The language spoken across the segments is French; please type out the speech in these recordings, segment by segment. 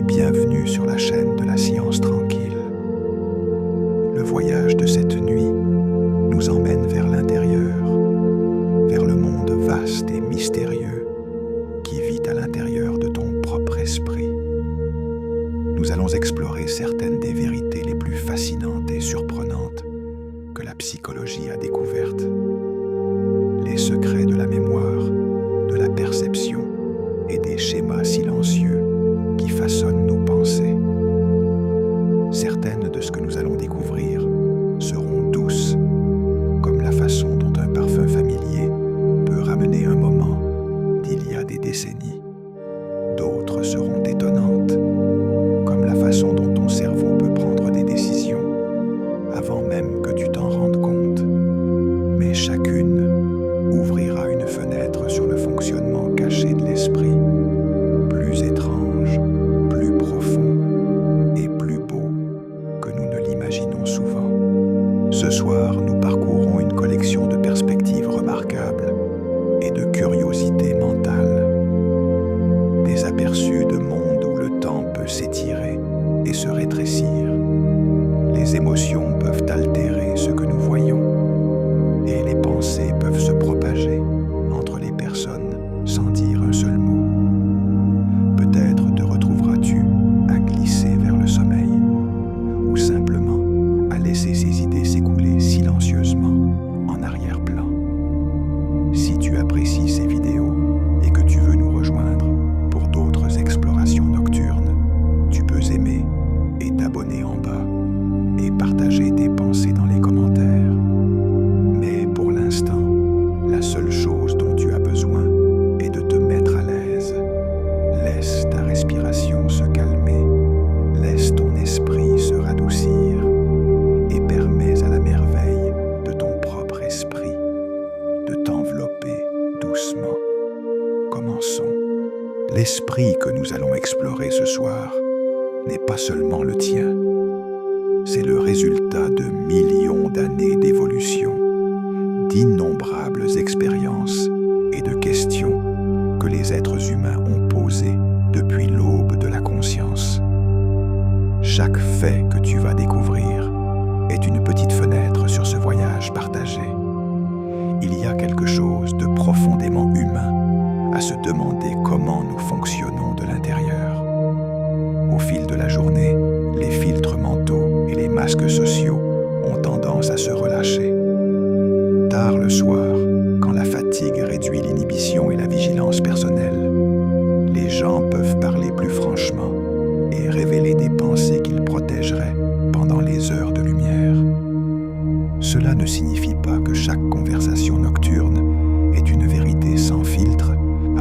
bienvenue sur la chaîne de la science tranquille. Le voyage de cette nuit nous emmène vers l'intérieur, vers le monde vaste et mystérieux qui vit à l'intérieur de ton propre esprit. Nous allons explorer certaines des vérités les plus fascinantes et surprenantes que la psychologie a découvertes. Les secrets de la mémoire, de la perception et des schémas silencieux qui façonnent nos pensées. Certaines de ce que nous allons découvrir seront douces, comme la façon dont un parfum familier peut ramener un moment d'il y a des décennies. D'autres seront étonnantes, comme la façon dont ton cerveau peut prendre des décisions avant même que tu t'en rendes compte. Mais chacune ouvrira une fenêtre sur le fonctionnement caché de l'esprit, plus étrange, plus profond et plus beau que nous ne l'imaginons souvent. Ce soir, nous parcourons une collection de perspectives remarquables et de curiosités mentales. Des aperçus de mondes où le temps peut s'étirer et se rétrécir. Les émotions peuvent altérer ce que nous voyons et les pensées peuvent se propager entre les personnes sans dire un seul mot. Peut-être te retrouveras-tu à glisser vers le sommeil ou simplement à laisser ces idées s'écouler silencieusement en arrière-plan. Si tu apprécies ces vidéos et que tu veux nous rejoindre pour d'autres explorations nocturnes, tu peux aimer et t'abonner en bas et partager tes pensées dans les commentaires. Mais pour l'instant, la seule chose dont tu as besoin est de te mettre à l'aise. Laisse ta respiration se calmer, laisse ton esprit se radoucir et permets à la merveille de ton propre esprit de t'envelopper doucement. Commençons. L'esprit que nous allons explorer ce soir n'est pas seulement le tien. C'est le résultat de millions d'années d'évolution, d'innombrables expériences et de questions que les êtres humains ont posées depuis l'aube de la conscience. Chaque fait que tu vas découvrir est une petite fenêtre sur ce voyage partagé. Il y a quelque chose de profondément humain à se demander comment nous fonctionnons de l'intérieur. Au fil de la journée, les filtres mentaux et les masques sociaux ont tendance à se relâcher. Tard le soir, quand la fatigue réduit l'inhibition et la vigilance personnelle, les gens peuvent parler plus franchement et révéler des pensées qu'ils protégeraient pendant les heures de lumière. Cela ne signifie pas que chaque conversation nocturne est une vérité sans filtre,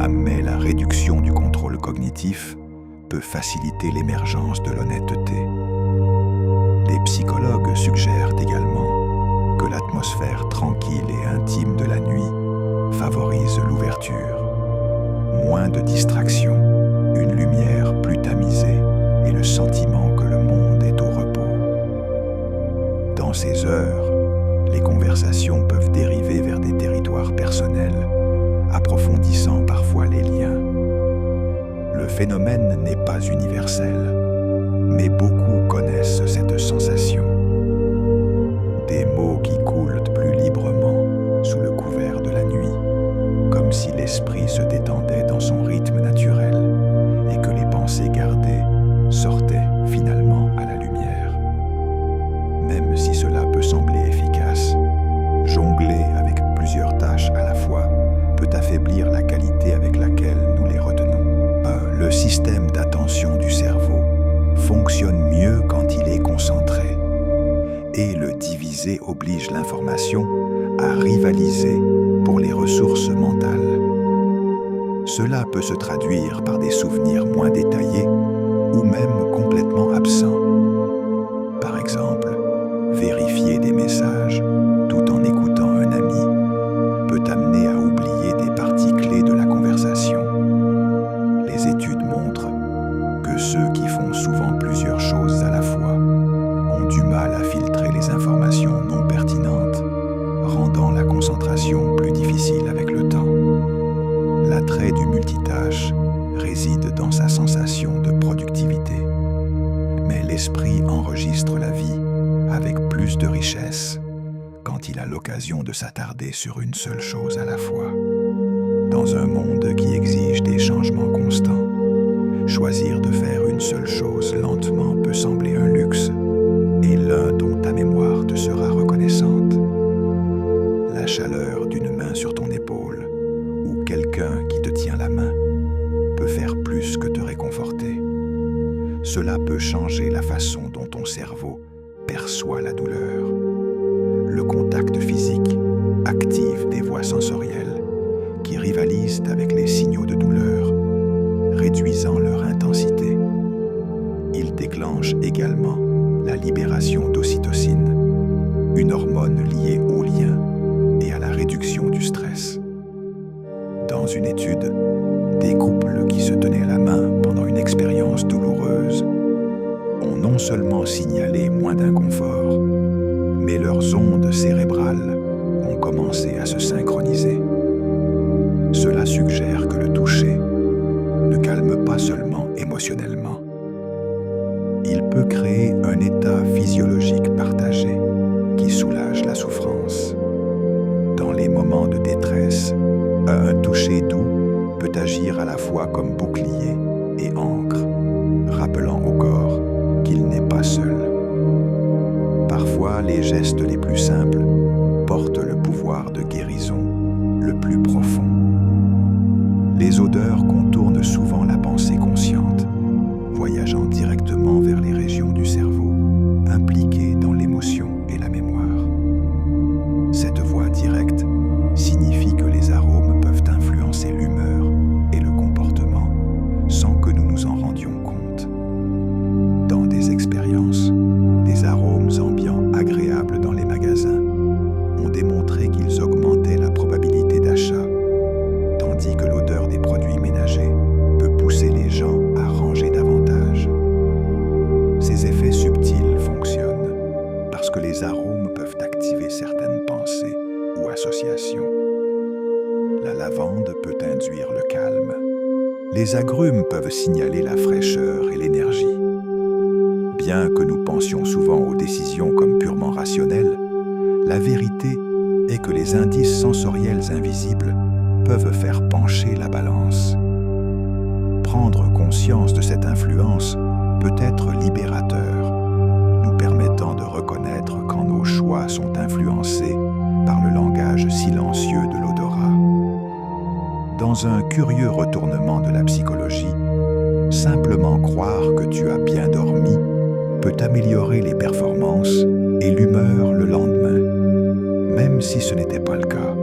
mais la réduction du contrôle cognitif peut faciliter l'émergence de l'honnêteté. Les psychologues suggèrent également que l'atmosphère tranquille et intime de la nuit favorise l'ouverture. Moins de distractions, une lumière plus tamisée et le sentiment que le monde est au repos. Dans ces heures, les conversations peuvent dériver vers des territoires personnels, approfondissant parfois les liens. Le phénomène n'est pas universel, mais beaucoup connaissent cette sensation. Des mots qui coulent plus librement sous le couvert de la nuit, comme si l'esprit se détendait dans son rythme naturel et que les pensées gardées sortaient finalement à la lumière. Même si cela peut sembler efficace, jongler avec plusieurs tâches à la fois peut affaiblir la qualité avec laquelle nous les retenons. Le système d'attention du cerveau fonctionne mieux quand il est concentré, et le diviser oblige l'information à rivaliser pour les ressources mentales. Cela peut se traduire par des souvenirs moins détaillés ou même complètement absents. Par exemple, vérifier des messages tout en écoutant un ami peut amener à oublier des parties clés de la conversation. Les études montrent que ceux qui font souvent plusieurs choses à la fois ont du mal à filtrer les informations non pertinentes, rendant la concentration plus difficile avec le temps. L'attrait du multitâche réside dans sa sensation de productivité. l'esprit enregistre la vie avec plus de richesse quand il a l'occasion de s'attarder sur une seule chose à la fois. Dans un monde qui exige des changements constants, choisir de faire une seule chose lentement peut sembler un luxe, et l'un dont ta mémoire te sera reconnaissante. La chaleur d'une main sur ton épaule, ou quelqu'un qui te tient la main, peut faire plus que te réconforter. Cela peut changer la façon dont ton cerveau perçoit la douleur. Le contact physique active des voies sensorielles qui rivalisent avec les signaux de douleur, réduisant leur intensité. Il déclenche également la libération d'ocytocine, une hormone liée au lien et à la réduction du stress. Dans une étude, des couples qui se tenaient la main pendant une expérience douloureuse ont non seulement signalé moins d'inconfort, mais leurs ondes cérébrales ont commencé à se synchroniser. Cela suggère que le toucher ne calme pas seulement émotionnellement. Il peut créer un état physiologique partagé qui soulage la souffrance. Dans les moments de détresse, un toucher doux peut agir à la fois comme bouclier et ancre, rappelant au corps qu'il n'est pas seul. Parfois, les gestes les plus simples portent le pouvoir de guérison le plus profond. Les odeurs contournent souvent la pensée consciente, voyageant directement vers les régions du cerveau impliquées dans l'émotion et la mémoire. Cette voie directe signifie que les arômes peuvent influencer l'humeur et le comportement sans que nous nous en rendions compte. Dans des expériences, des arômes ambiants agréables dans les magasins ont démontré qu'ils augmentaient la probabilité d'achat, tandis que l'odeur des produits ménagers peut pousser les gens à ranger davantage. Ces effets subtils fonctionnent parce que les arômes peuvent activer certaines pensées ou associations. La lavande peut induire le calme. Les agrumes peuvent signaler la fraîcheur et l'énergie. Bien que nous pensions souvent aux décisions comme purement rationnelles, la vérité est que les indices sensoriels invisibles peuvent faire pencher la balance. Prendre conscience de cette influence peut être libérateur, nous permettant de reconnaître quand nos choix sont influencés par le langage silencieux de l'odorat. Dans un curieux retournement de la psychologie, simplement croire que tu as bien dormi peut améliorer les performances et l'humeur le lendemain, même si ce n'était pas le cas.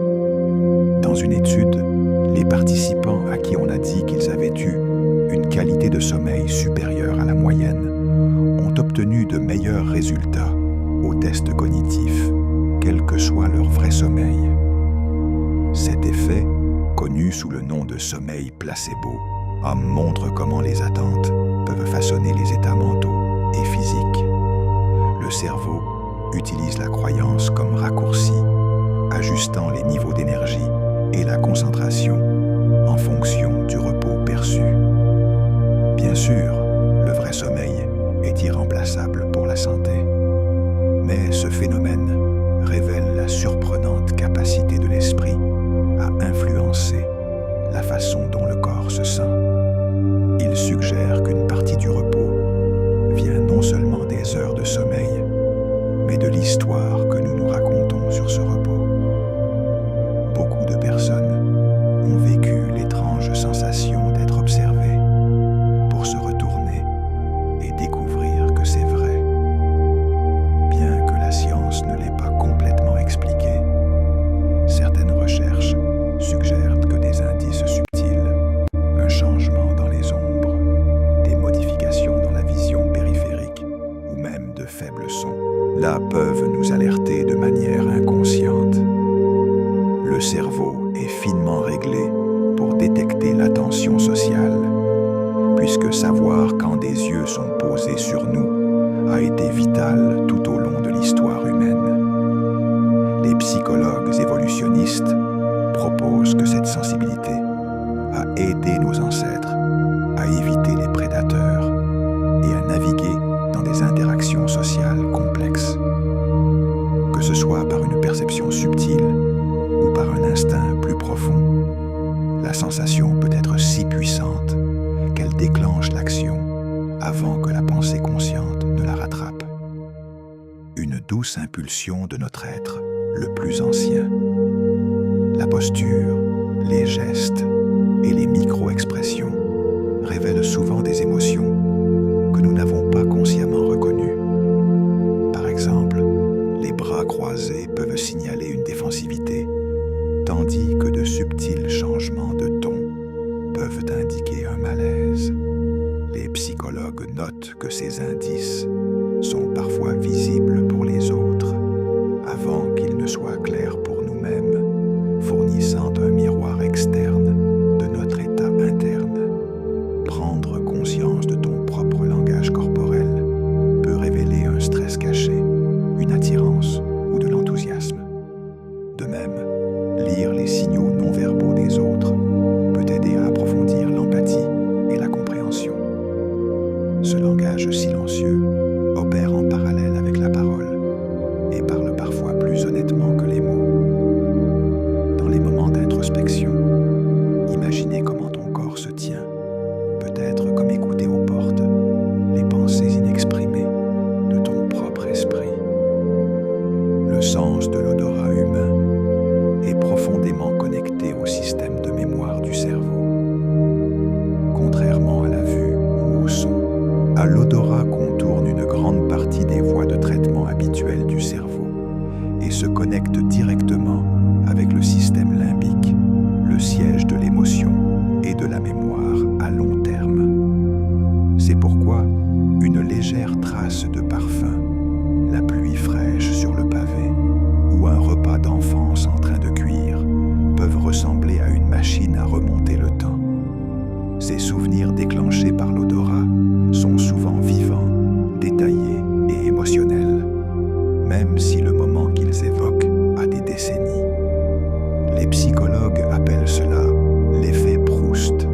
Dans une étude, les participants à qui on a dit qu'ils avaient eu une qualité de sommeil supérieure à la moyenne ont obtenu de meilleurs résultats aux tests cognitifs, quel que soit leur vrai sommeil. Cet effet, connu sous le nom de sommeil placebo, montre comment les attentes peuvent façonner les états mentaux et physiques. Le cerveau utilise la croyance comme raccourci, ajustant les niveaux d'énergie et la concentration en fonction du repos perçu. Bien sûr, le vrai sommeil est irremplaçable pour la santé, mais ce phénomène révèle la surprenante capacité de l'esprit à influencer la façon dont le corps se sent. Il suggère qu'une partie du repos vient non seulement des heures de sommeil, mais de l'histoire que nous nous racontons sur ce repos. Beaucoup de personnes ont vécu l'étrange sensation d'être observées pour se retourner et découvrir que c'est vrai. Bien que la science ne l'ait pas complètement expliqué, certaines recherches suggèrent que des indices subtils, un changement dans les ombres, des modifications dans la vision périphérique ou même de faibles sons, là peuvent nous alerter de manière inconsciente. Le cerveau est finement réglé pour détecter l'attention sociale, puisque savoir quand des yeux sont posés sur nous a été vital tout au long de l'histoire humaine. Les psychologues évolutionnistes proposent que cette sensibilité a aidé nos ancêtres à éviter les prédateurs et à naviguer dans des interactions déclenche l'action avant que la pensée consciente ne la rattrape. Une douce impulsion de notre être le plus ancien. La posture, les gestes et les micro-expressions révèlent souvent des émotions que nous n'avons pas consciemment reconnues. Par exemple, les bras croisés peuvent signaler une défensivité, tandis que de subtils changements de ton peuvent indiquer un malaise. Les psychologues notent que ces indices sont parfois visibles pour les autres avant qu'ils ne soient clairs pour nous-mêmes, fournissant un miroir externe de notre état interne. Prendre conscience de ton propre langage corporel peut révéler un stress caché, une attirance ou de l'enthousiasme. De même, lire les signaux non-verbaux des autres peut aider à approfondir l'empathie et la compréhension. Ce langage silencieux opère en parallèle avec la parole et parle parfois plus honnêtement que les mots. Dans les moments d'introspection, imaginez comment ton corps se tient, peut-être comme écouter aux portes les pensées inexprimées de ton propre esprit. Le sens de l'odorat humain est profondément connecté au système de mémoire du cerveau. Contrairement à la vue ou au son, à l'odorat contourne une grande partie des voies de traitement habituelles du cerveau et se connecte directement avec le système limbique, le siège de l'émotion et de la mémoire à long terme. C'est pourquoi une légère trace de parfum, la pluie fraîche sur le pavé ou un repas d'enfance en train de cuire peuvent ressembler à une machine à remonter le temps. Ces souvenirs déclenchés par l'odorat sont souvent vivants, détaillés et émotionnels, même si le moment qu'ils évoquent a des décennies. Les psychologues appellent cela l'effet Proust,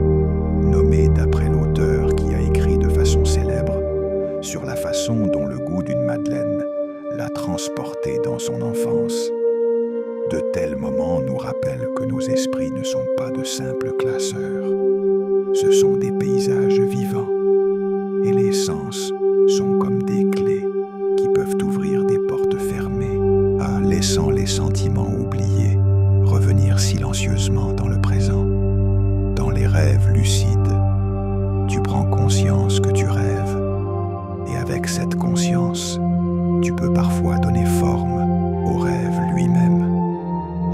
nommé d'après l'auteur qui a écrit de façon célèbre sur la façon dont le goût d'une madeleine l'a transporté dans son enfance. De tels moments nous rappellent que nos esprits ne sont pas de simples classeurs. Ce sont des paysages vivants, et les sens sont comme des clés qui peuvent ouvrir des portes fermées, laissant les sentiments oubliés revenir silencieusement dans le présent. Dans les rêves lucides, tu prends conscience que tu rêves, et avec cette conscience, tu peux parfois donner forme au rêve lui-même.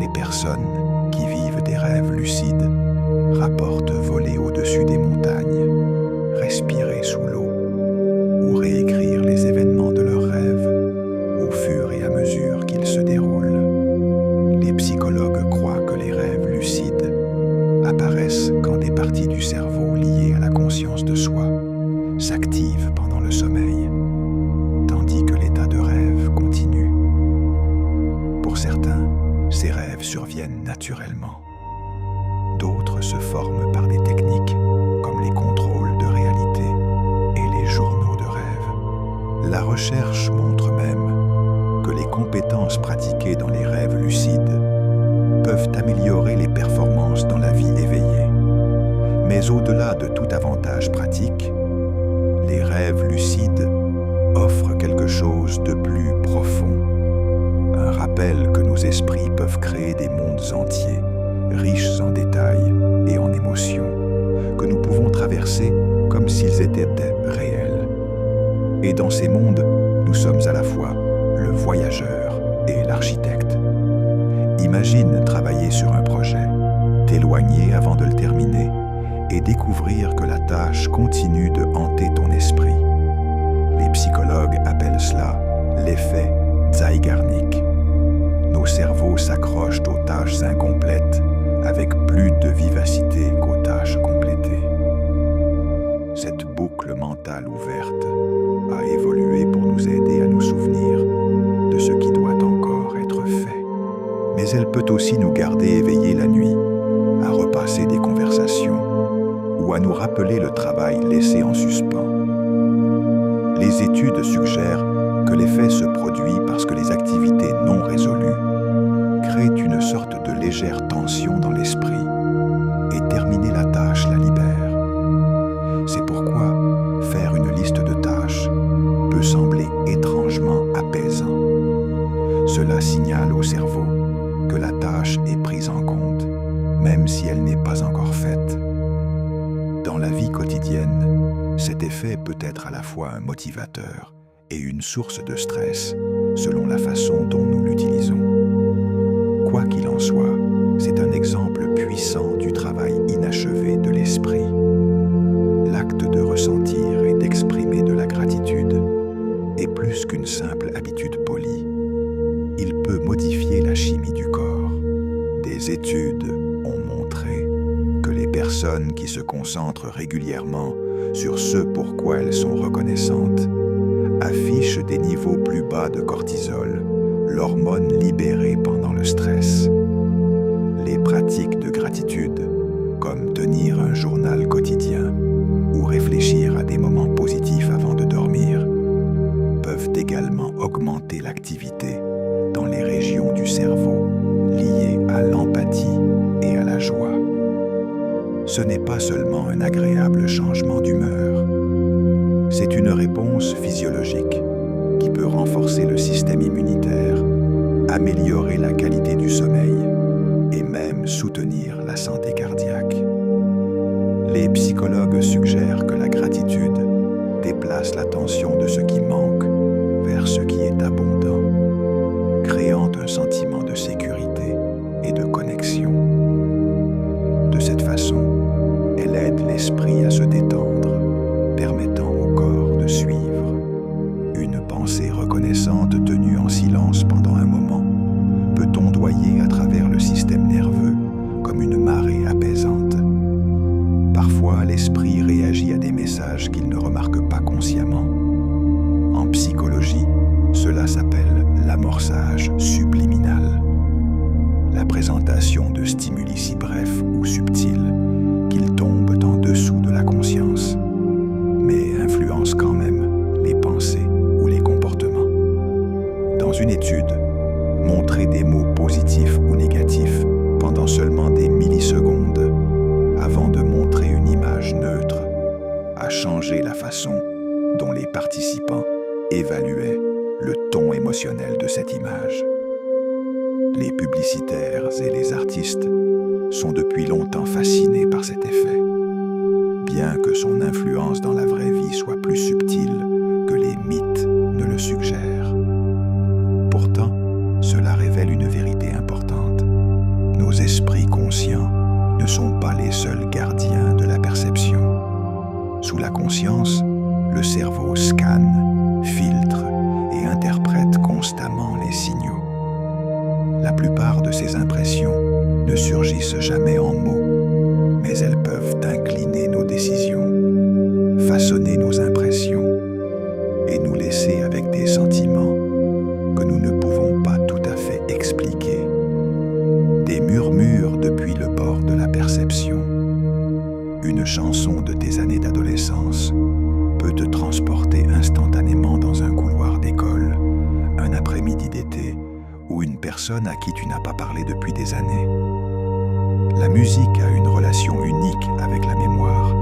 Les personnes qui vivent des rêves lucides rapportent voler au-dessus des montagnes, respirer sous l'eau ou réécrire les événements de leurs rêves au fur et à mesure qu'ils se déroulent. Les psychologues croient que les rêves lucides apparaissent quand des parties du cerveau liées à la conscience de soi s'activent pendant le sommeil, tandis que l'état de rêve continue. Pour certains, ces rêves surviennent naturellement. D'autres se forment par des techniques comme les contrôles de réalité et les journaux de rêve. La recherche montre même que les compétences pratiquées dans les rêves lucides peuvent améliorer les performances dans la vie éveillée. Mais au-delà de tout avantage pratique, les rêves lucides offrent quelque chose de plus profond. Un rappel que nos esprits peuvent créer des mondes entiers, riches en détails et en émotions, que nous pouvons traverser comme s'ils étaient réels. Et dans ces mondes, nous sommes à la fois le voyageur et l'architecte. Imagine travailler sur un projet, t'éloigner avant de le terminer et découvrir que la tâche continue de hanter ton esprit. Les psychologues appellent cela l'effet Zeigarnik. Nos cerveaux s'accrochent aux tâches incomplètes avec plus de vivacité qu'aux tâches complétées. Cette boucle mentale ouverte a évolué pour nous aider à nous souvenir de ce qui doit encore être fait. Mais elle peut aussi nous garder éveillés la nuit, à repasser des conversations ou à nous rappeler le travail laissé en suspens. Les études suggèrent que l'effet se produit parce que les activités non résolues créent une sorte de légère tension dans l'esprit et terminer la tâche la libère. C'est pourquoi faire une liste de tâches peut sembler étrangement apaisant. Cela signale au cerveau que la tâche est prise en compte, même si elle n'est pas encore faite. Dans la vie quotidienne, cet effet peut être à la fois un motivateur et une source de stress, selon la façon dont nous l'utilisons. Quoi qu'il en soit, c'est un exemple puissant du travail inachevé de l'esprit. L'acte de ressentir et d'exprimer de la gratitude est plus qu'une simple habitude polie. Il peut modifier la chimie du corps. Des études ont montré que les personnes qui se concentrent régulièrement sur ce pourquoi elles sont reconnaissantes affichent des niveaux plus bas de cortisol, l'hormone libérée pendant le stress. Les pratiques de gratitude, comme tenir un journal quotidien ou réfléchir à des moments positifs avant de dormir, peuvent également augmenter l'activité dans les régions du cerveau liées à l'empathie et à la joie. Ce n'est pas seulement un agréable changement d'humeur, c'est une réponse physiologique qui peut renforcer le système immunitaire, améliorer la qualité du sommeil et même soutenir la santé cardiaque. Les psychologues suggèrent que la gratitude déplace l'attention de ce qui manque vers ce qui est abondant, créant un sentiment de sécurité et de connexion. De cette façon, elle aide l'esprit à se détendre, permettant au corps de suivre. Une pensée reconnaissante tenue en silence pendant un moment peut ondoyer à travers le système nerveux comme une marée apaisante. Parfois, l'esprit réagit à des messages qu'il ne remarque pas consciemment. En psychologie, cela s'appelle l'amorçage subliminal. La présentation de stimuli si brefs ou subtils qu'ils tombent en dessous de la conscience, mais influencent quand même les pensées ou les comportements. Dans une étude, montrer des mots positifs ou négatifs pendant seulement des millisecondes avant de montrer une image neutre a changé la façon dont les participants évaluaient le ton émotionnel de cette image. Les publicitaires et les artistes sont depuis longtemps fascinés par cet effet, bien que son influence dans la vraie vie soit plus subtile que les mythes ne le suggèrent. Pourtant, cela révèle une vérité importante. Nos esprits conscients ne sont pas les seuls gardiens de la perception. Sous la conscience, le cerveau scanne, filtre et interprète constamment les signaux. La plupart de ces impressions ne surgissent jamais en mots, mais elles peuvent incliner nos décisions, façonner nos impressions et nous laisser avec des sentiments que nous ne pouvons pas tout à fait expliquer. Des murmures depuis le bord de la perception. Une chanson de tes années d'adolescence peut te transporter instantanément dans un couloir d'école, un après-midi d'été ou une personne à qui tu n'as pas parlé depuis des années. La musique a une relation unique avec la mémoire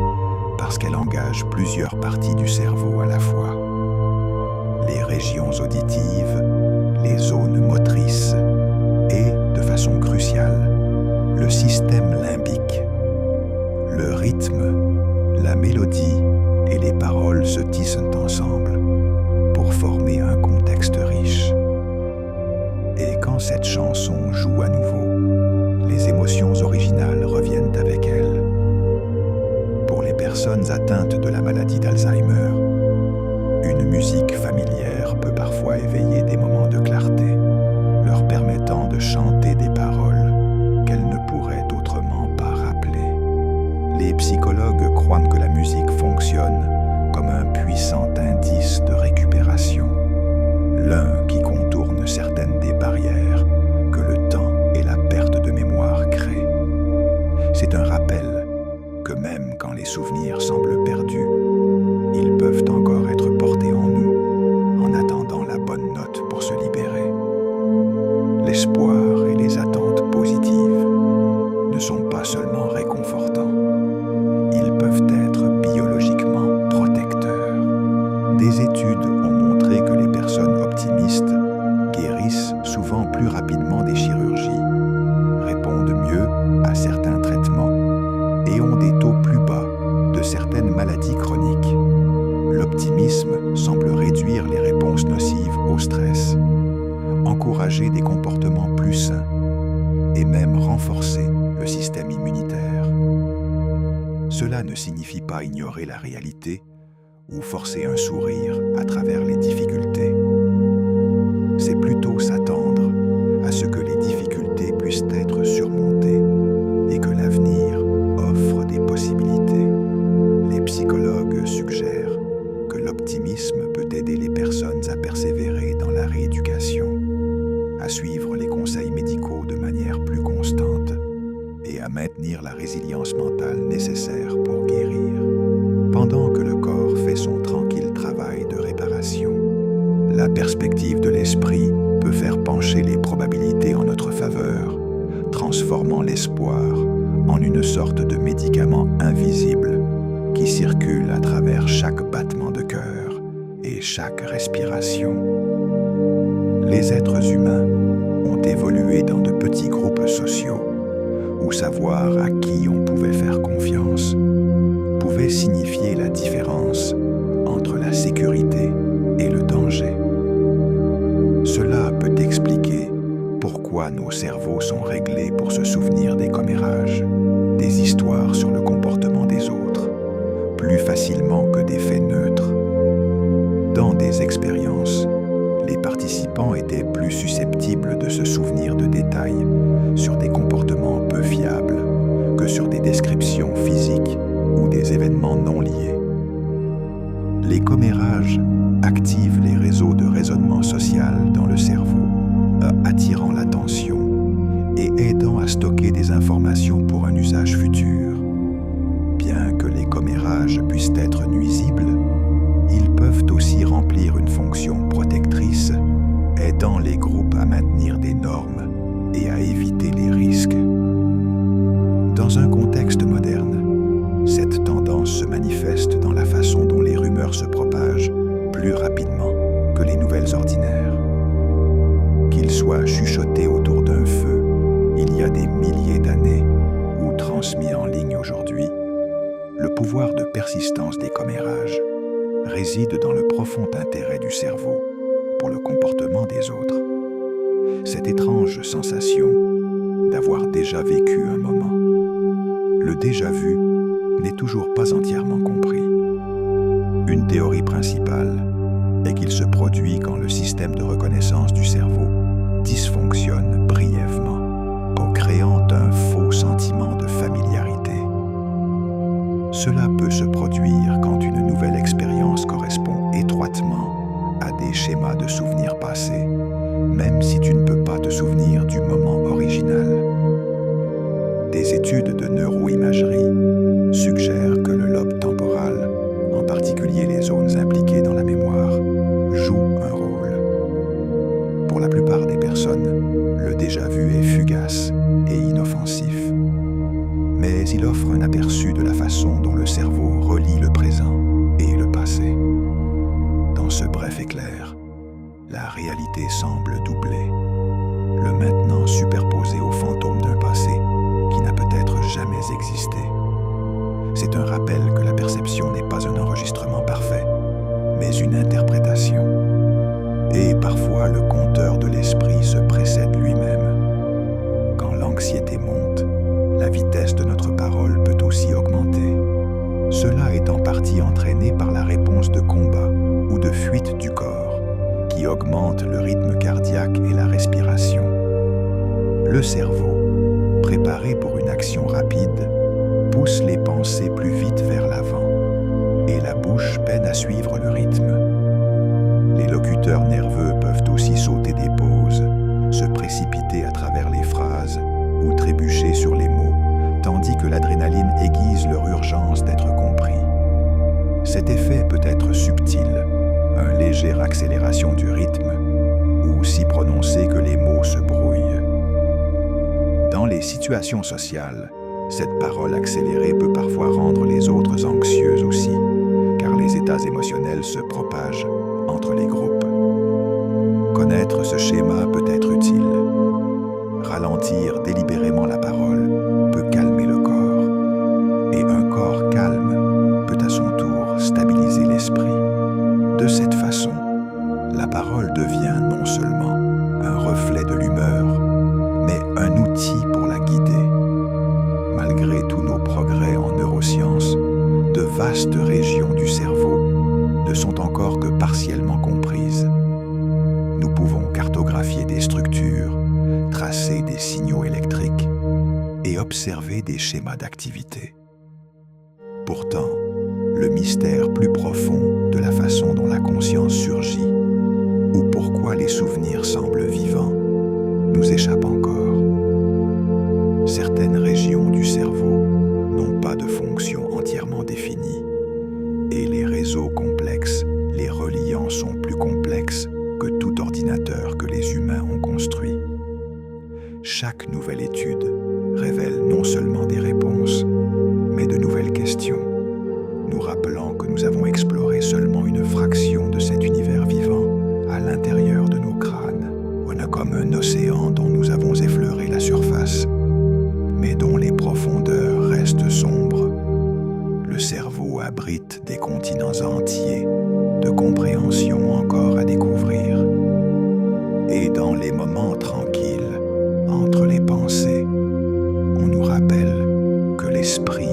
parce qu'elle engage plusieurs parties du cerveau à la fois. Les régions auditives, les zones motrices et, de façon cruciale, le système limbique. Le rythme, la mélodie et les paroles se tissent ensemble pour former un contexte riche. Et quand cette chanson joue à nouveau, les émotions originales reviennent avec elle. Pour les personnes atteintes de la maladie d'Alzheimer, une musique familière peut parfois éveiller des moments de clarté, leur permettant de chanter des paroles qu'elles ne pourraient autrement pas rappeler. Les psychologues croient que la musique fonctionne comme un puissant indice de récupération, l'un qui contourne certaines des barrières que le temps et la perte de mémoire créent. C'est un rappel que même quand les souvenirs semblent perdus, ils peuvent encore être portés en nous en attendant la bonne note pour se libérer. L'espoir et les attentes positives ne sont pas seulement réconfortants, L'optimisme semble réduire les réponses nocives au stress, encourager des comportements plus sains et même renforcer le système immunitaire. Cela ne signifie pas ignorer la réalité ou forcer un sourire à travers les difficultés. C'est plutôt s'attendre à ce que les difficultés puissent être surmontées et que l'avenir offre des possibilités. Les psychologues suggèrent que l'optimisme peut aider les personnes à persévérer dans la rééducation, à suivre les conseils médicaux de manière plus constante et à maintenir la résilience mentale nécessaire pour guérir. Pendant que le corps fait son tranquille travail de réparation, la perspective de l'esprit peut faire pencher les probabilités en notre faveur, transformant l'espoir en une sorte de médicament invisible qui circule à travers chaque battement de cœur et chaque respiration. Les êtres humains ont évolué dans de petits groupes sociaux où savoir à qui on pouvait faire confiance pouvait signifier la différence entre la sécurité et le danger. Cela peut expliquer pourquoi nos cerveaux sont réglés pour se souvenir des commérages, des histoires sur le comportement des autres, plus facilement que des faits neutres. Dans des expériences, les participants étaient plus susceptibles de se souvenir de détails sur des comportements peu fiables que sur des descriptions physiques ou des événements non liés. Les commérages activent les réseaux de raisonnement social dans le cerveau, attirant l'attention et aidant à stocker des informations pour un usage futur. Bien que les commérages puissent être nuisibles, ils peuvent aussi remplir une fonction protectrice, aidant les groupes à maintenir des normes et à éviter les risques. Dans un contexte moderne, cette tendance se manifeste dans la façon dont les rumeurs se propagent plus rapidement que les nouvelles ordinaires. Qu'ils soient chuchotés autour d'un feu il y a des milliers d'années ou transmis en ligne aujourd'hui, le pouvoir de persistance des commérages réside dans le profond intérêt du cerveau pour le comportement des autres. Cette étrange sensation d'avoir déjà vécu un moment. Le déjà-vu n'est toujours pas entièrement compris. Une théorie principale est qu'il se produit quand le système de reconnaissance du cerveau dysfonctionne brièvement, en créant un faux sentiment de familiarité. Cela peut se produire quand une nouvelle expérience correspond étroitement à des schémas de souvenirs passés, même si tu ne peux pas te souvenir du moment original. Des études de neuroimagerie suggèrent que le lobe temporal, en particulier les zones impliquées dans la mémoire, joue un rôle. Pour la plupart des personnes, le déjà-vu est fugace et inoffensif. Mais il offre un aperçu de la façon dont le cerveau relie le présent et le passé. Dans ce bref éclair, la réalité semble doublée, le maintenant superposé au fantôme d'un passé qui n'a peut-être jamais existé. C'est un rappel que la perception n'est pas un enregistrement parfait, mais une interprétation. Et parfois, le compteur de l'esprit se précède lui-même. Quand l'anxiété monte, la vitesse de notre parole peut aussi augmenter. Cela est en partie entraîné par la réponse de combat ou de fuite du corps, qui augmente le rythme cardiaque et la respiration. Le cerveau, préparé pour une action rapide, pousse les pensées plus vite vers l'avant, et la bouche peine à suivre le rythme. Les locuteurs nerveux peuvent aussi sauter des pauses, se précipiter à travers les phrases ou trébucher sur les mots, tandis que l'adrénaline aiguise leur urgence d'être compris. Cet effet peut être subtil, une légère accélération du rythme, ou si prononcé que les mots se brouillent. Dans les situations sociales, cette parole accélérée peut parfois rendre les autres anxieux aussi, car les états émotionnels se propagent entre les groupes. Connaître ce schéma peut être utile. Ralentir délibérément la parole peut calmer le corps, et un corps calme peut à son tour stabiliser l'esprit. observer des schémas d'activité. Pourtant, le mystère plus profond de la façon dont la conscience surgit, ou pourquoi les souvenirs semblent vivants, nous échappe encore. Certaines régions du cerveau n'ont pas de fonction entièrement définie, et les réseaux complexes les reliant sont plus complexes que tout ordinateur que les humains ont construit. Chaque nouvelle étude révèle non seulement des réponses, mais de nouvelles questions, nous rappelant que nous avons exploré seulement une fraction de cet univers vivant à l'intérieur de nos crânes, comme un océan dont nous avons effleuré la surface, mais dont les profondeurs restent sombres. Le cerveau abrite des continents entiers de compréhension encore à découvrir. Et dans les moments tranquilles, entre les pensées, on nous rappelle que l'esprit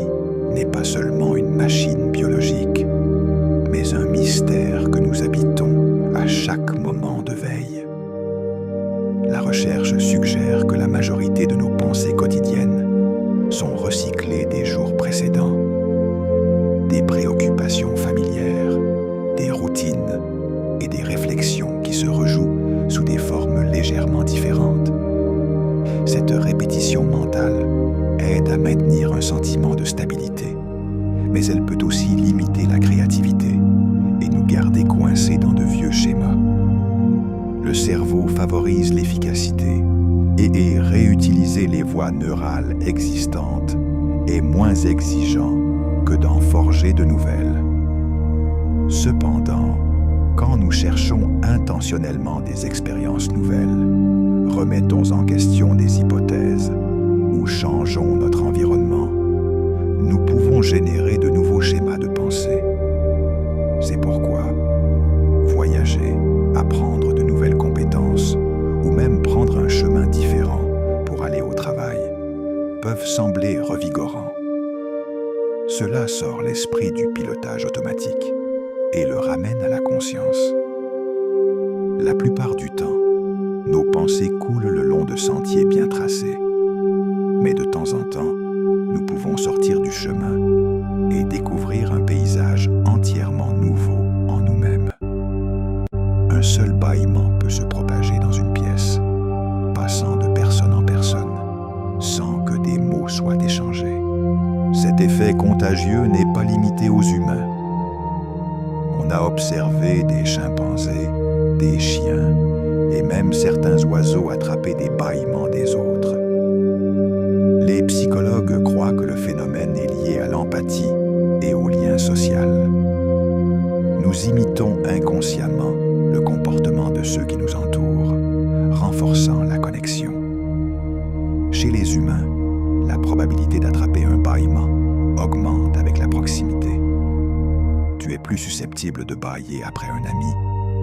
n'est pas seulement une machine biologique, mais un mystère que nous habitons à chaque moment de veille. La recherche suggère que la majorité de nos pensées quotidiennes sont recyclées des jours précédents. Des préoccupations familières, des routines et des réflexions qui se rejouent sous des formes légèrement différentes. Cette répétition mentale aide à maintenir un sentiment de stabilité, mais elle peut aussi limiter la créativité et nous garder coincés dans de vieux schémas. Le cerveau favorise l'efficacité et réutiliser les voies neurales existantes est moins exigeant que d'en forger de nouvelles. Cependant, quand nous cherchons intentionnellement des expériences nouvelles, remettons en question des hypothèses ou changeons notre environnement, nous pouvons générer de nouveaux schémas de pensée. C'est pourquoi voyager, apprendre de nouvelles compétences ou même prendre un chemin différent pour aller au travail peuvent sembler revigorants. Cela sort l'esprit du pilotage automatique et le ramène à la conscience. La plupart du temps, nos pensées coulent le long de sentiers bien tracés, mais de temps en temps, nous pouvons sortir du chemin et découvrir un paysage entièrement nouveau en nous-mêmes. Un seul bâillement peut se propager dans une pièce, passant de personne en personne, sans que des mots soient échangés. Cet effet contagieux n'est pas limité aux humains. On a observé des chimpanzés, des chiens et même certains oiseaux attraper des bâillements des autres. Les psychologues croient que le phénomène est lié à l'empathie et au lien social. Nous imitons inconsciemment le comportement de ceux qui nous entourent, renforçant la connexion. Chez les humains, la probabilité d'attraper un bâillement augmente avec la proximité. Tu es plus susceptible de bâiller après un ami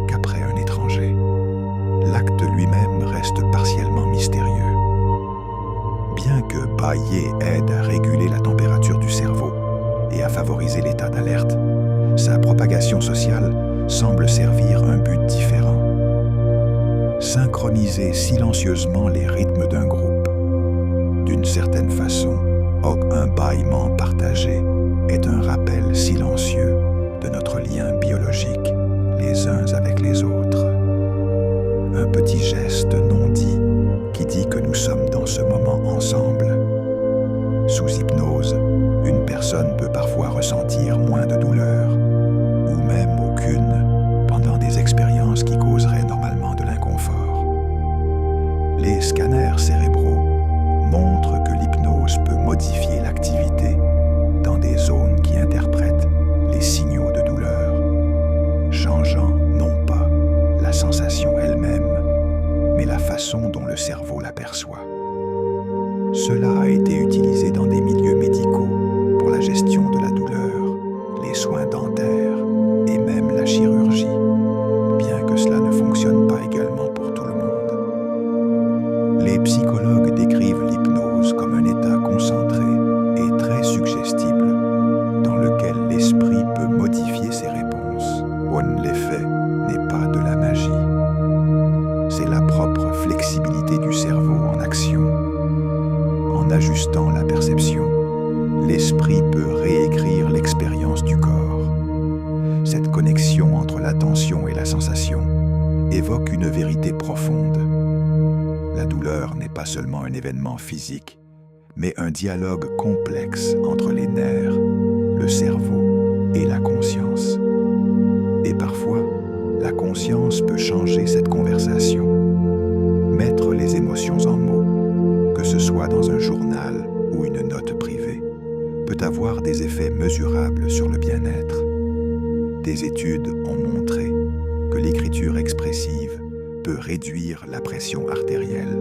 qu'après un étranger. L'acte lui-même reste partiellement mystérieux. Bien que bâiller aide à réguler la température du cerveau et à favoriser l'état d'alerte, sa propagation sociale semble servir un but différent. Synchroniser silencieusement les rythmes d'un groupe. D'une certaine façon, un bâillement partagé est un rappel silencieux de notre lien biologique les uns avec les autres. Un petit geste non dit qui dit que nous sommes dans ce moment ensemble. Sous hypnose, une personne peut parfois ressentir moins de douleur, ou même aucune, pendant des expériences qui causeraient normalement de l'inconfort. Les scanners cérébraux montrent que l'hypnose peut modifier l'activité dans des zones qui interprètent les signaux de douleur, changeant non pas la sensation elle-même, mais la façon dont le cerveau l'aperçoit. Cela a été utilisé dans des milieux médicaux pour la gestion de la douleur, les soins dentaires et même la chirurgie, bien que cela ne fonctionne pas également pour tout le monde. Les psychologues décrivent l'hypnose comme un état concentré et très suggestible, dans lequel l'esprit peut modifier ses réponses. L'effet n'est pas de la magie. C'est la propre flexibilité du cerveau en action. En ajustant la connexion entre l'attention et la sensation évoque une vérité profonde. La douleur n'est pas seulement un événement physique, mais un dialogue complexe entre les nerfs, le cerveau et la conscience. Et parfois, la conscience peut changer cette conversation, mettre les émotions en mots, que ce soit dans un journal ou une note privée, peut avoir des effets mesurables sur le bien-être. Des études ont montré que l'écriture expressive peut réduire la pression artérielle,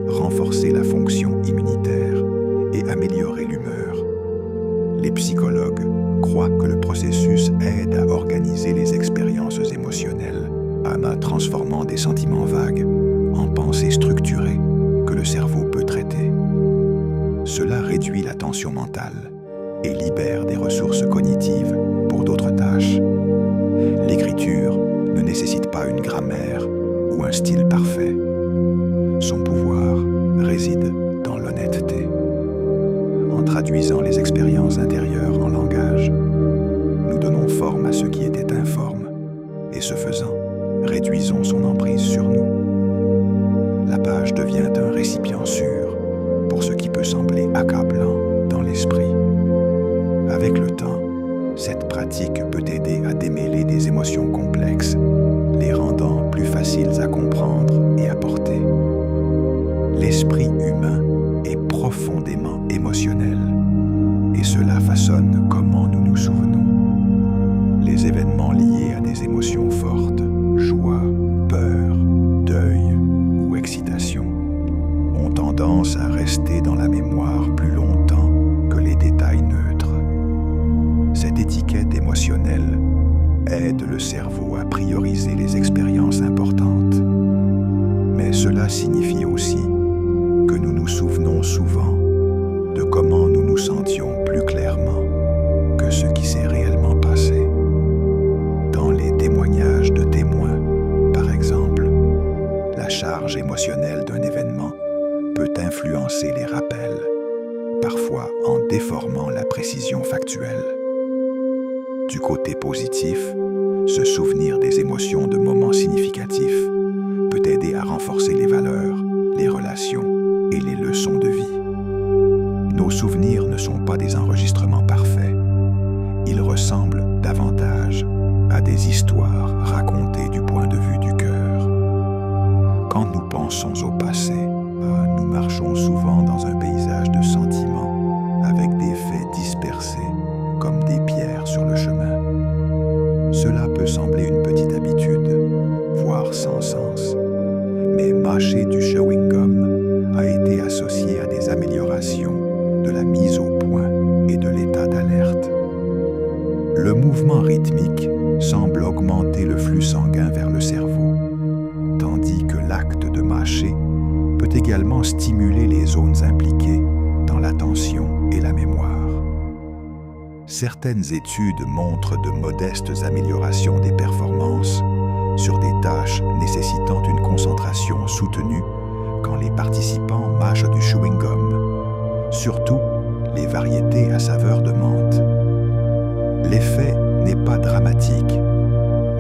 renforcer la fonction immunitaire et améliorer l'humeur. Les psychologues croient que le processus aide à organiser les expériences émotionnelles, en transformant des sentiments vagues en pensées structurées que le cerveau peut traiter. Cela réduit la tension mentale et libère des ressources cognitives pour d'autres tâches. L'écriture ne nécessite pas une grammaire ou un style parfait. Son pouvoir réside dans l'honnêteté. En traduisant les expériences intérieures en langage, nous donnons forme à ce qui était informe, et ce faisant, réduisons son emprise sur nous. La page devient un récipient sûr pour ce qui peut sembler accablant dans l'esprit. Avec le temps, cette pratique peut aider à démêler des émotions complexes, les rendant plus faciles à comprendre et à porter. L'esprit humain est profondément émotionnel, et cela façonne comment nous nous souvenons. Les événements liés à des émotions fortes, joie, peur, deuil ou excitation, ont tendance à rester dans la mémoire plus longtemps que les détails neutres. Cette étiquette émotionnelle aide le cerveau à prioriser les expériences importantes. Mais cela signifie aussi que nous nous souvenons souvent de comment nous nous sentions plus clairement que ce qui s'est réellement passé. Dans les témoignages de témoins, par exemple, la charge émotionnelle d'un événement peut influencer les rappels, parfois en déformant la précision factuelle. Du côté positif, se souvenir des émotions de moments significatifs peut aider à renforcer les valeurs, les relations et les leçons de vie. Nos souvenirs ne sont pas des enregistrements parfaits. Ils ressemblent davantage à des histoires racontées du point de vue du cœur. Quand nous pensons au passé, nous marchons souvent dans un paysage de sentiments avec des faits dispersés comme des pierres sur le chemin. Cela peut sembler une petite habitude, voire sans sens, mais mâcher du chewing-gum a été associé à des améliorations de la mise au point et de l'état d'alerte. Le mouvement rythmique semble augmenter le flux sanguin vers le cerveau, tandis que l'acte de mâcher peut également stimuler les zones impliquées dans l'attention et la mémoire. Certaines études montrent de modestes améliorations des performances sur des tâches nécessitant une concentration soutenue quand les participants mâchent du chewing-gum, surtout les variétés à saveur de menthe. L'effet n'est pas dramatique,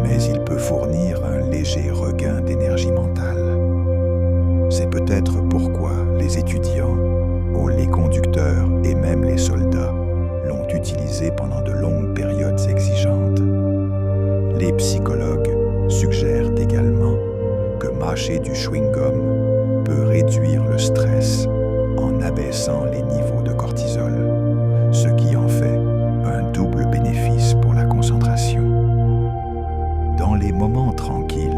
mais il peut fournir un léger regain d'énergie mentale. C'est peut-être pourquoi les étudiants, les conducteurs et même les soldats l'ont utilisé pendant de longues périodes exigeantes. Les psychologues suggèrent également que mâcher du chewing-gum peut réduire le stress en abaissant les niveaux de cortisol, ce qui en fait un double bénéfice pour la concentration. Dans les moments tranquilles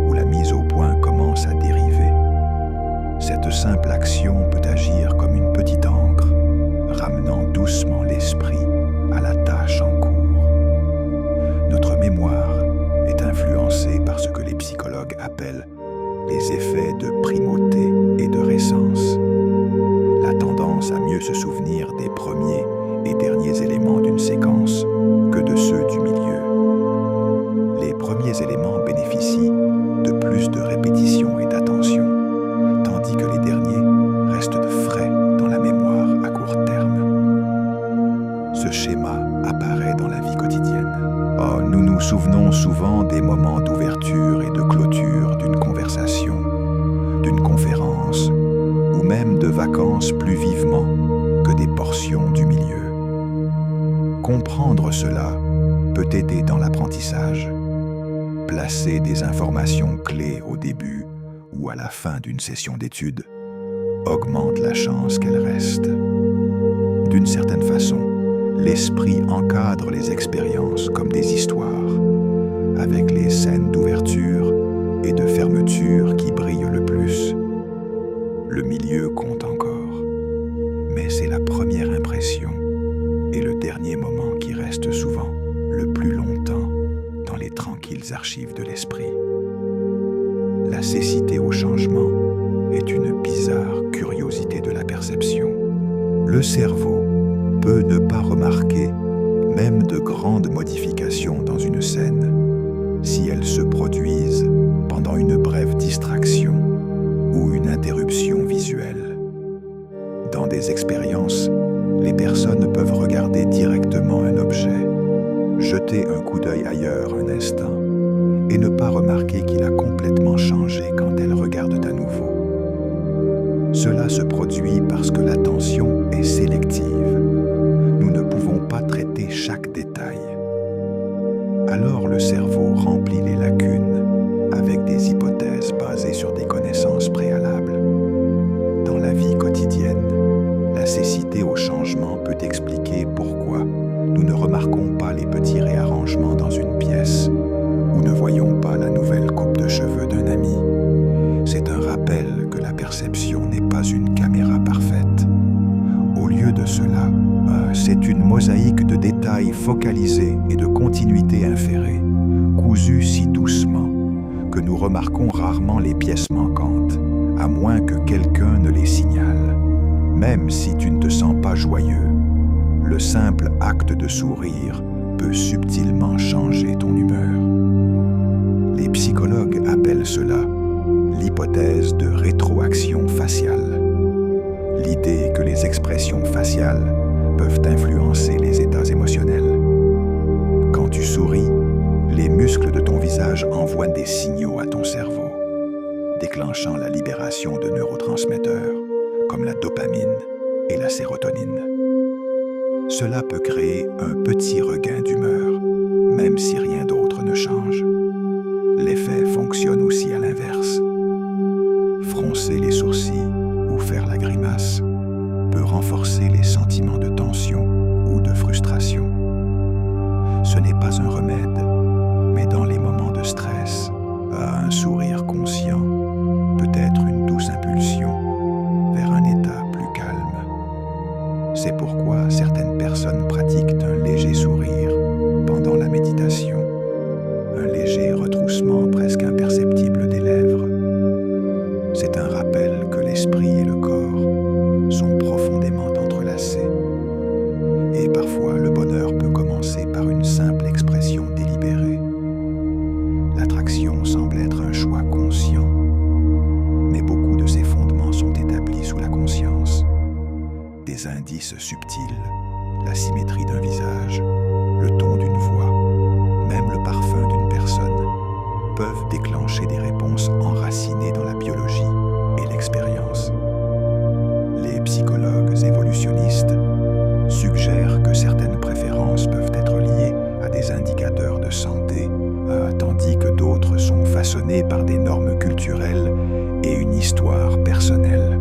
où la mise au point commence à dériver, cette simple action peut agir comme une petite encre, ramenant doucement l'esprit à la tâche en cours. Notre mémoire est influencée par ce que les psychologues appellent les effets de primauté et de récence, la tendance à mieux se souvenir des premiers et derniers éléments d'une séquence que de ceux du milieu. Les premiers éléments bénéficient de plus de répétition et d'attention, tandis que les derniers restent frais dans la mémoire à court terme. Ce schéma apparaît dans la vie quotidienne. Nous nous souvenons souvenons souvent des moments d'ouverture et de clôture d'une conversation, d'une conférence, ou même de vacances plus vivement que des portions du milieu. Comprendre cela peut aider dans l'apprentissage. Placer des informations clés au début ou à la fin d'une session d'études augmente la chance qu'elles restent. D'une certaine façon, l'esprit encadre les expériences comme des histoires, avec les scènes d'ouverture et de fermeture qui brillent le plus. Le milieu compte encore, mais c'est la première impression et le dernier moment qui reste souvent le plus longtemps dans les tranquilles archives de l'esprit. La cécité au changement est une bizarre curiosité de la perception. Le cerveau peut ne pas remarquer même de grandes modifications dans une scène si elles se produisent pendant une brève distraction ou une interruption visuelle. Dans des expériences, les personnes peuvent regarder directement un objet, jeter un coup d'œil ailleurs un instant et ne pas remarquer qu'il a complètement changé quand elles regardent à nouveau. Cela se produit parce que l'attention est sélective. Nous ne pouvons pas traiter chaque détail. Alors le cerveau remplit les lacunes avec des hypothèses basées sur des connaissances préalables. Dans la vie quotidienne, la cécité au changement peut expliquer pourquoi nous ne remarquons pas les petits réarrangements dans une pièce ou ne voyons pas la nouvelle coupe de cheveux d'un ami. C'est un rappel que la perception n'est pas une caméra parfaite. Au lieu de cela, c'est une mosaïque de détails focalisés et de continuités inférées, cousues si doucement que nous remarquons rarement les pièces manquantes, à moins que quelqu'un ne les signale. Même si tu ne te sens pas joyeux, le simple acte de sourire peut subtilement changer ton humeur. Les psychologues appellent cela l'hypothèse de rétroaction faciale. L'idée que les expressions faciales peuvent influencer les états émotionnels. Quand tu souris, les muscles de ton visage envoient des signaux à ton cerveau, déclenchant la libération de neurotransmetteurs comme la dopamine et la sérotonine. Cela peut créer un petit regain d'humeur, même si rien d'autre ne change. L'effet fonctionne aussi à l'inverse. Froncer les sourcils ou faire la grimace peut renforcer les sentiments de tension ou de frustration. Ce n'est pas un remède, mais dans les moments de stress, un sourire conscient peut être une douce impulsion vers un état plus calme. C'est pourquoi certaines personnes pratiquent un léger sourire pendant la méditation, un léger retroussement presque imperceptible des lèvres. C'est un rappel que l'esprit et le corps sont profondément entrelacés. Et parfois, le bonheur peut commencer par une simple expression délibérée. L'attraction semble être un choix conscient, mais beaucoup de ses fondements sont établis sous la conscience. Des indices subtils, la symétrie d'un visage, le ton d'une voix, même le parfum d'une personne, peuvent déclencher des réponses enracinées dans la biologie et l'expérience. Les psychologues évolutionnistes suggèrent que certaines préférences peuvent être liées à des indicateurs de santé, tandis que d'autres sont façonnées par des normes culturelles et une histoire personnelle.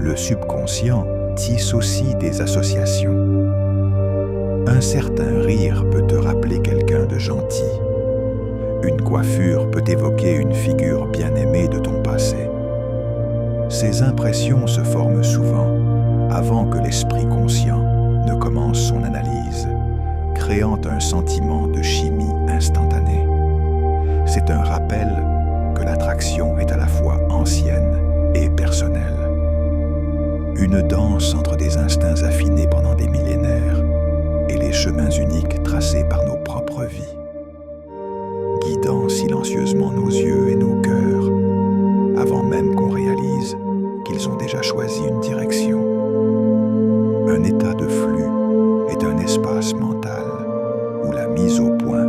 Le subconscient tisse aussi des associations. Un certain rire peut te rappeler quelqu'un de gentil. Une coiffure peut évoquer une figure bien aimée de ton passé. Ces impressions se forment souvent avant que l'esprit conscient ne commence son analyse, créant un sentiment de chimie instantanée. C'est un rappel que l'attraction est à la fois ancienne et personnelle. Une danse entre des instincts affinés pendant des millénaires et les chemins uniques tracés par nos propres vies, guidant silencieusement nos yeux et nos cœurs, avant même qu'on réalise qu'ils ont déjà choisi une direction. Un état de flux est un espace mental où la mise au point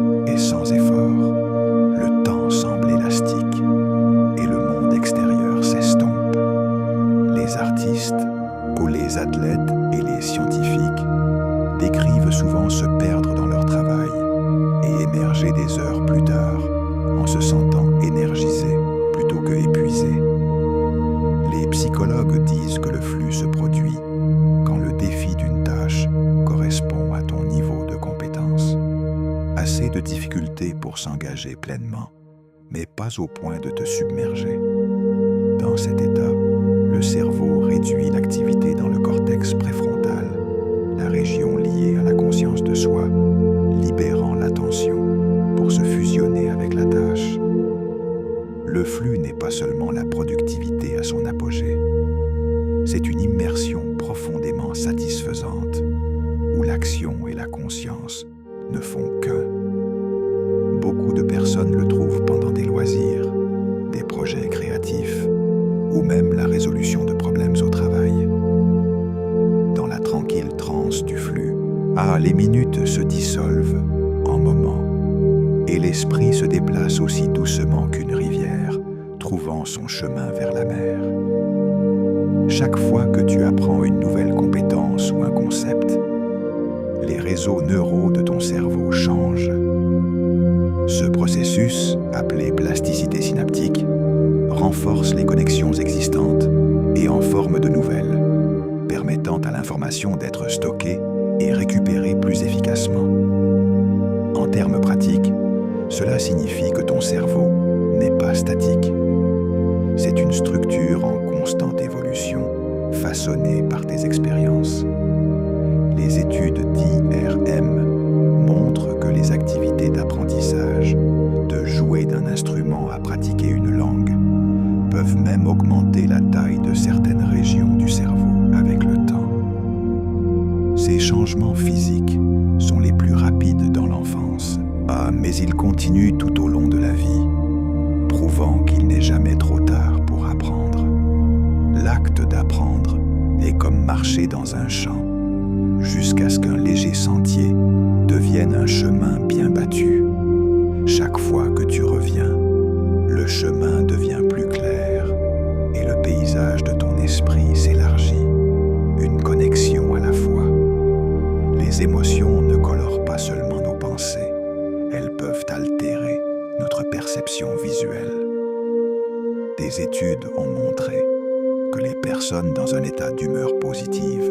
des heures plus tard en se sentant énergisé plutôt que épuisé. Les psychologues disent que le flux se produit quand le défi d'une tâche correspond à ton niveau de compétence. Assez de difficultés pour s'engager pleinement, mais pas au point de te submerger. Dans cet état, le cerveau réduit l'activité dans le cortex préfrontal, la région liée à la conscience de soi, libérant l'attention pour se fusionner avec la tâche. Le flux n'est pas seulement la productivité à son apogée, c'est une immersion profondément satisfaisante où l'action et la conscience ne font qu'un. Beaucoup de personnes le trouvent pendant des loisirs, des projets créatifs ou même la résolution de problèmes au travail. Dans la tranquille transe du flux, les minutes se dissolvent en moments et l'esprit se déplace aussi doucement qu'une rivière, trouvant son chemin vers la mer. Chaque fois que tu apprends une nouvelle compétence ou un concept, les réseaux neuraux de ton cerveau changent. Ce processus, appelé plasticité synaptique, renforce les connexions existantes et en forme de nouvelles, permettant à l'information d'être stockée et récupérée plus efficacement. En termes pratiques, cela signifie que ton cerveau n'est pas statique. C'est une structure en constante évolution, façonnée par tes expériences. Les études d'IRM montrent que les activités d'apprentissage, de jouer d'un instrument à pratiquer une langue, peuvent même augmenter la taille de certaines régions du cerveau avec le temps. Ces changements physiques sont les plus rapides dans l'enfance, mais ils continuent tout au long de la vie, prouvant qu'il n'est jamais trop tard pour apprendre. L'acte d'apprendre est comme marcher dans un champ, jusqu'à ce qu'un léger sentier devienne un chemin bien battu. Chaque fois que tu reviens, le chemin devient plus clair et le paysage de ton esprit s'élargit, une connexion à la fois. Les émotions ne colorent pas seulement nos pensées, elles peuvent altérer notre perception visuelle. Des études ont montré que les personnes dans un état d'humeur positive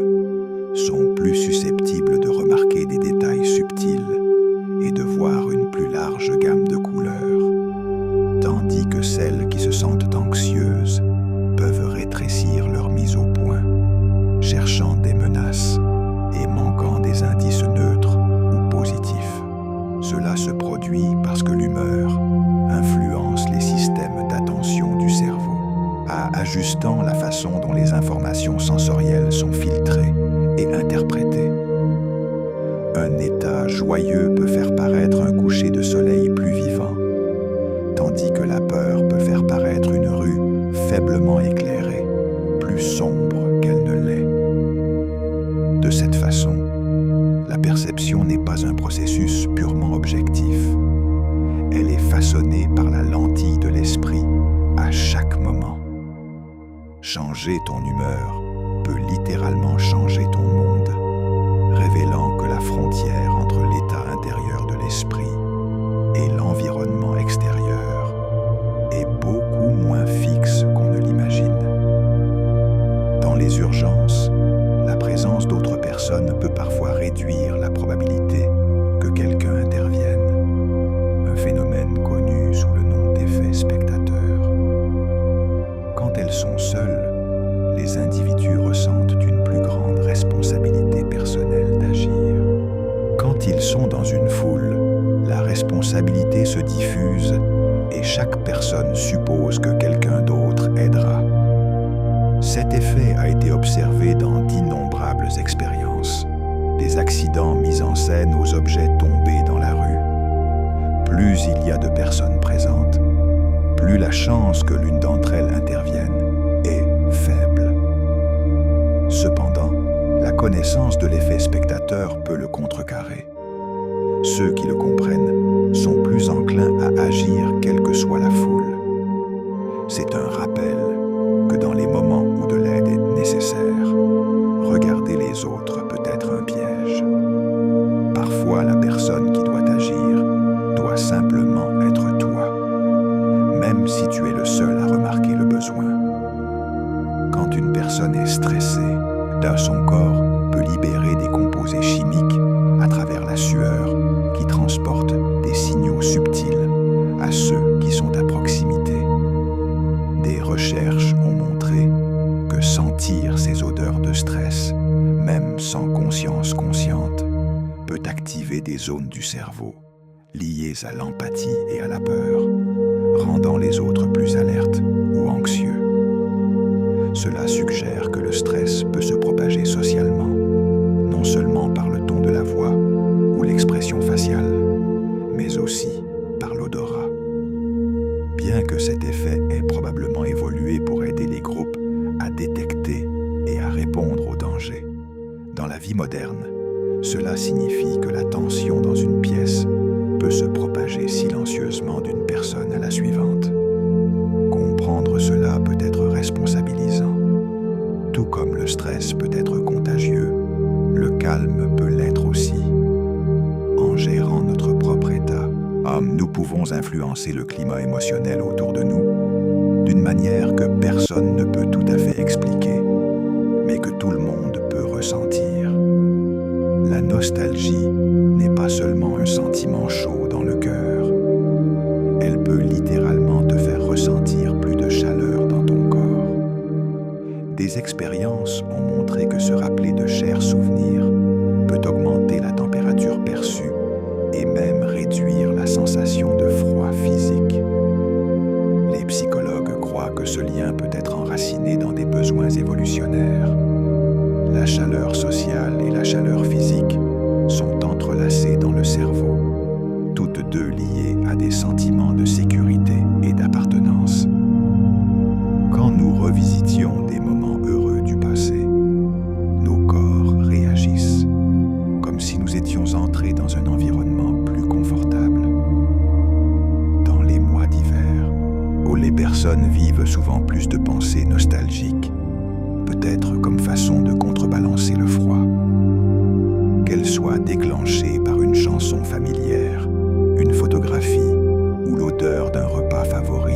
sont plus susceptibles de remarquer des détails subtils et de voir une plus large gamme de couleurs, tandis que celles qui se sentent anxieuses peuvent rétrécir leur mise au point, cherchant des menaces et manquant des indices neutres ou positifs. Cela se produit parce que l'humeur influence les systèmes d'attention du cerveau, ajustant la façon dont les informations sensorielles sont filtrées et interprétées. Un état joyeux peut faire paraître un coucher de soleil plus vivant, tandis que la peur peut faire paraître une rue faiblement éclairée, plus sombre qu'elle ne l'est. De cette façon, la perception n'est pas un processus purement objectif. Elle est façonnée par la lentille de l'esprit à chaque moment. Changer ton humeur peut littéralement changer ton monde, révélant que la frontière entre l'état intérieur de l'esprit et l'environnement extérieur est beaucoup moins fixe qu'on ne l'imagine. Dans les urgences, la présence d'autres personnes peut parfois réduire la probabilité que quelqu'un intervienne, un phénomène connu sous le nom d'effet spectateur. Quand elles sont seules, les individus ressentent une plus grande responsabilité personnelle d'agir. Quand ils sont dans une foule, la responsabilité se diffuse et chaque personne suppose que quelqu'un d'autre aidera. Cet effet a été observé dans d'innombrables expériences, des accidents mis en scène aux objets tombés dans la rue. Plus il y a de personnes présentes, plus la chance que l'une d'entre elles intervienne est faible. Cependant, la connaissance de l'effet spectateur peut le contrecarrer. Ceux qui le comprennent sont plus enclins à agir quelle que soit la foule. C'est un rappel que dans les moments où de l'aide est nécessaire, regarder les autres peut être un piège. Parfois, la personne qui doit agir doit simplement zones du cerveau liées à l'empathie et à la peur, rendant les autres plus alertes ou anxieux. Cela suggère que le stress peut se propager socialement, non seulement par le ton de la voix ou l'expression faciale, mais aussi par l'odorat. Bien que cet effet ait probablement évolué pour aider les groupes à détecter et à répondre aux dangers, dans la vie moderne, cela signifie que la tension dans une pièce peut se propager silencieusement d'une personne à la suivante. Comprendre cela peut être responsabilisant. Tout comme le stress peut être contagieux, le calme peut l'être aussi. En gérant notre propre état, nous pouvons influencer le climat émotionnel autour de nous d'une manière que personne ne peut tout à fait expliquer, mais que tout le monde peut ressentir. La nostalgie n'est pas seulement un sentiment chaud dans le cœur. Elle peut littéralement te faire ressentir plus de chaleur dans ton corps. Des expériences ont montré que se rappeler de chers souvenirs peut augmenter la température perçue et même réduire la sensation de froid physique. Les psychologues croient que ce lien peut être enraciné dans des besoins évolutionnaires. La chaleur sociale et la chaleur physique sont entrelacées dans le cerveau, toutes deux liées à des sentiments de sécurité et d'appartenance. Quand nous revisitions des moments heureux du passé, nos corps réagissent, comme si nous étions entrés dans un environnement plus confortable. Dans les mois d'hiver, où les personnes vivent souvent plus de pensées nostalgiques, peut-être comme façon de contrebalancer le froid. Qu'elle soit déclenchée par une chanson familière, une photographie ou l'odeur d'un repas favori,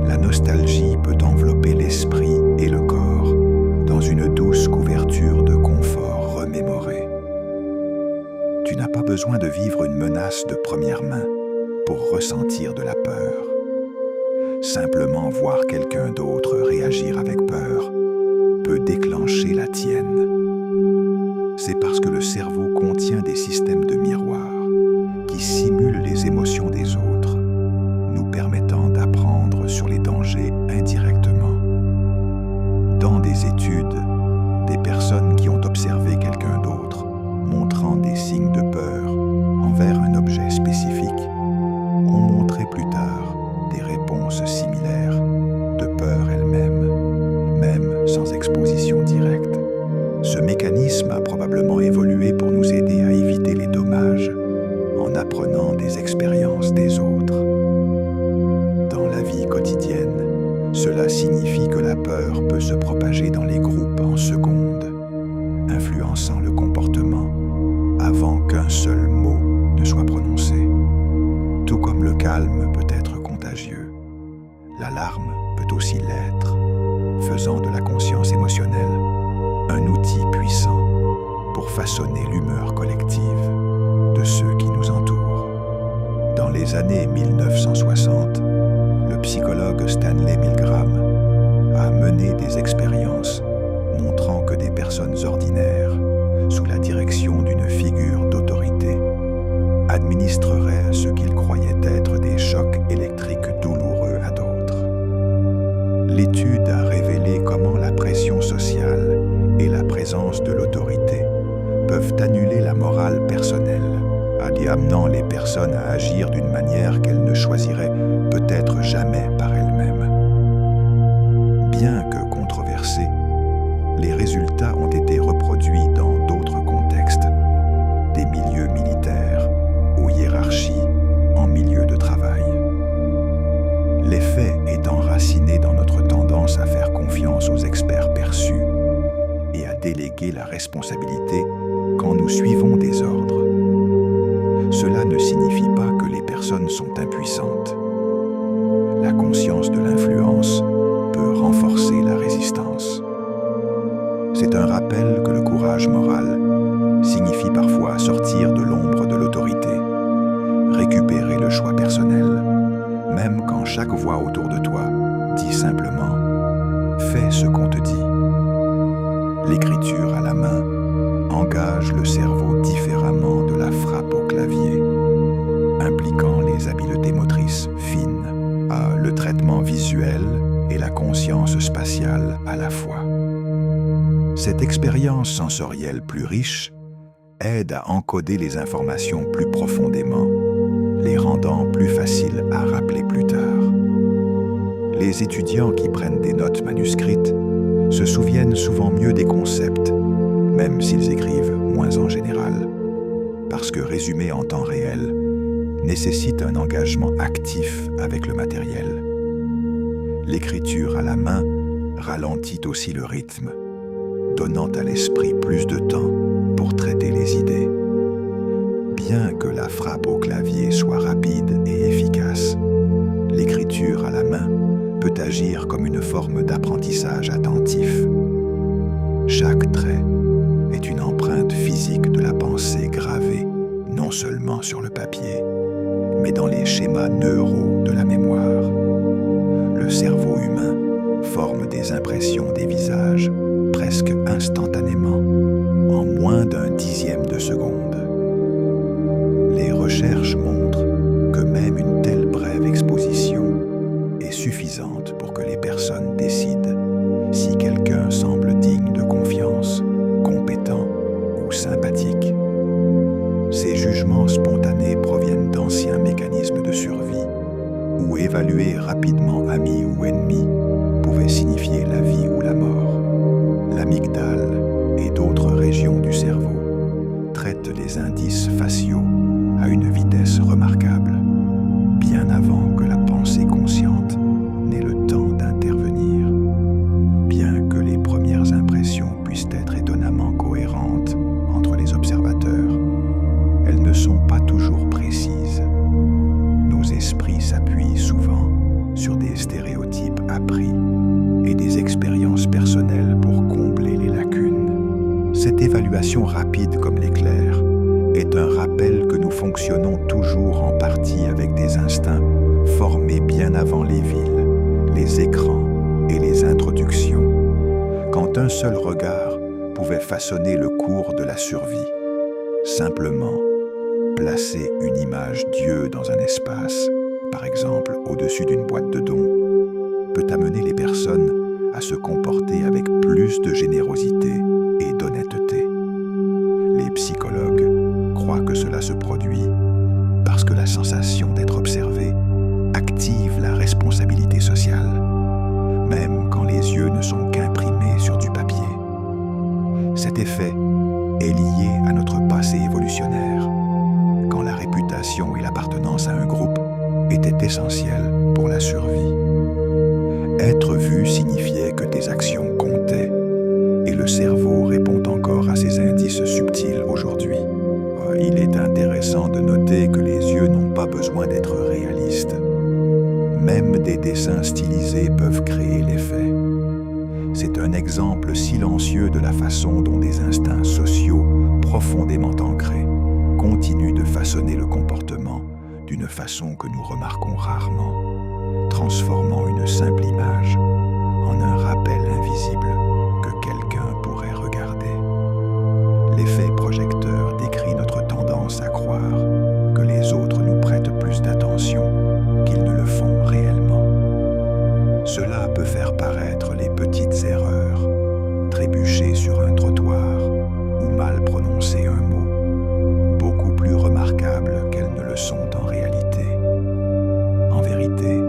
la nostalgie peut envelopper l'esprit et le corps dans une douce couverture de confort remémoré. Tu n'as pas besoin de vivre une menace de première main pour ressentir de la peur. Simplement voir quelqu'un d'autre réagir avec peur peut déclencher la tienne. C'est parce que le cerveau contient des systèmes de miroir qui simulent les émotions des autres, nous permettant d'apprendre sur les dangers indirectement. Dans des études, des personnes qui ont observé quelqu'un d'autre montrant des signes de peur envers un objet spécifique ont montré plus tard des réponses similaires de peur elle-même, même sans exposition directe. Ce mécanisme a probablement évolué pour nous aider à éviter les dommages en apprenant des expériences des autres. Dans la vie quotidienne, cela signifie que la peur peut se propager dans les groupes en secondes, influençant le comportement avant qu'un seul mot ne soit prononcé. Tout comme le calme peut être contagieux, l'alarme peut aussi l'être, faisant de la conscience émotionnelle un outil puissant pour façonner l'humeur collective de ceux qui nous entourent. Dans les années 1960, le psychologue Stanley Milgram a mené des expériences montrant que des personnes ordinaires, sous la direction d'une figure d'autorité, administreraient ce qu'ils croyaient être des chocs électriques douloureux à d'autres. L'étude a révélé comment la pression sociale et la présence de l'autorité peuvent annuler la morale personnelle, en amenant les personnes à agir d'une manière qu'elles ne choisiraient peut-être jamais par elles-mêmes. Bien que controversés, les résultats ont été reproduits dans d'autres contextes, des milieux militaires aux hiérarchies en milieu de travail. L'effet est enraciné dans notre tendance à faire confiance aux experts perçus et à déléguer la responsabilité quand nous suivons des ordres. Cela ne signifie pas que les personnes sont impuissantes. La conscience de l'influence peut renforcer la résistance. C'est un rappel que le courage moral signifie parfois sortir de l'ombre de l'autorité, récupérer le choix personnel, même quand chaque voix autour de toi dit simplement « Fais ce qu'on te dit ». L'écriture à la main engage le cerveau différemment de la frappe au clavier, impliquant les habiletés motrices fines, le traitement visuel et la conscience spatiale à la fois. Cette expérience sensorielle plus riche aide à encoder les informations plus profondément, les rendant plus faciles à rappeler plus tard. Les étudiants qui prennent des notes manuscrites se souviennent souvent mieux des concepts, même s'ils écrivent moins en général, parce que résumer en temps réel nécessite un engagement actif avec le matériel. L'écriture à la main ralentit aussi le rythme, donnant à l'esprit plus de temps pour traiter les idées. Bien que la frappe au clavier soit rapide et efficace, l'écriture à la main peut agir comme une forme d'apprentissage attentif. Chaque trait est une empreinte physique de la pensée gravée non seulement sur le papier, mais dans les schémas neuraux de la mémoire. Le cerveau humain forme des impressions des visages presque instantanément, en moins d'un dixième de seconde. Les recherches montrent que même une telle brève exposition est suffisante pour que les personnes décident si quelqu'un semble digne de confiance, compétent ou sympathique. Ces jugements spontanés proviennent d'anciens mécanismes de survie, où évaluer rapidement ami ou ennemi pouvait signifier la vie ou la mort. L'amygdale et d'autres régions du cerveau traitent les indices faciaux à une vitesse remarquable, bien avant que la pensée consciente n'ait le temps d'intervenir. Bien que les premières impressions puissent être étonnamment cohérentes entre les observateurs, elles ne sont pas toujours précises. Nos esprits s'appuient souvent sur des stéréotypes appris et des expériences personnelles pour combler les lacunes. Cette évaluation rapide comme l'éclair est un rappel que nous fonctionnons toujours en partie avec des instincts formés bien avant les villes, les écrans et les introductions, quand un seul regard pouvait façonner le cours de la survie. Simplement, placer une image Dieu dans un espace, par exemple au-dessus d'une boîte de dons, peut amener les personnes à se comporter avec plus de générosité et d'honnêteté. Les psychologues croient que cela se produit parce que la sensation d'être observé active la responsabilité sociale, même quand les yeux ne sont qu'imprimés sur du papier. Cet effet est lié à notre passé évolutionnaire, quand la réputation et l'appartenance à un groupe étaient essentielles pour la survie. Être vu signifiait que tes actions comptaient, et le cerveau répond encore à ces indices subtils aujourd'hui. Il est intéressant de noter que les yeux n'ont pas besoin d'être réalistes. Même des dessins stylisés peuvent créer l'effet. C'est un exemple silencieux de la façon dont des instincts sociaux profondément ancrés continuent de façonner le comportement d'une façon que nous remarquons rarement, transformant une simple image en un rappel invisible que quelqu'un pourrait regarder. L'effet projecteur décrit notre tendance à croire que les autres nous prêtent plus d'attention qu'ils ne le font réellement. Cela peut faire paraître les petites erreurs, trébucher sur un trottoir ou mal prononcer un mot, beaucoup plus remarquables qu'elles ne le sont en réalité. En vérité,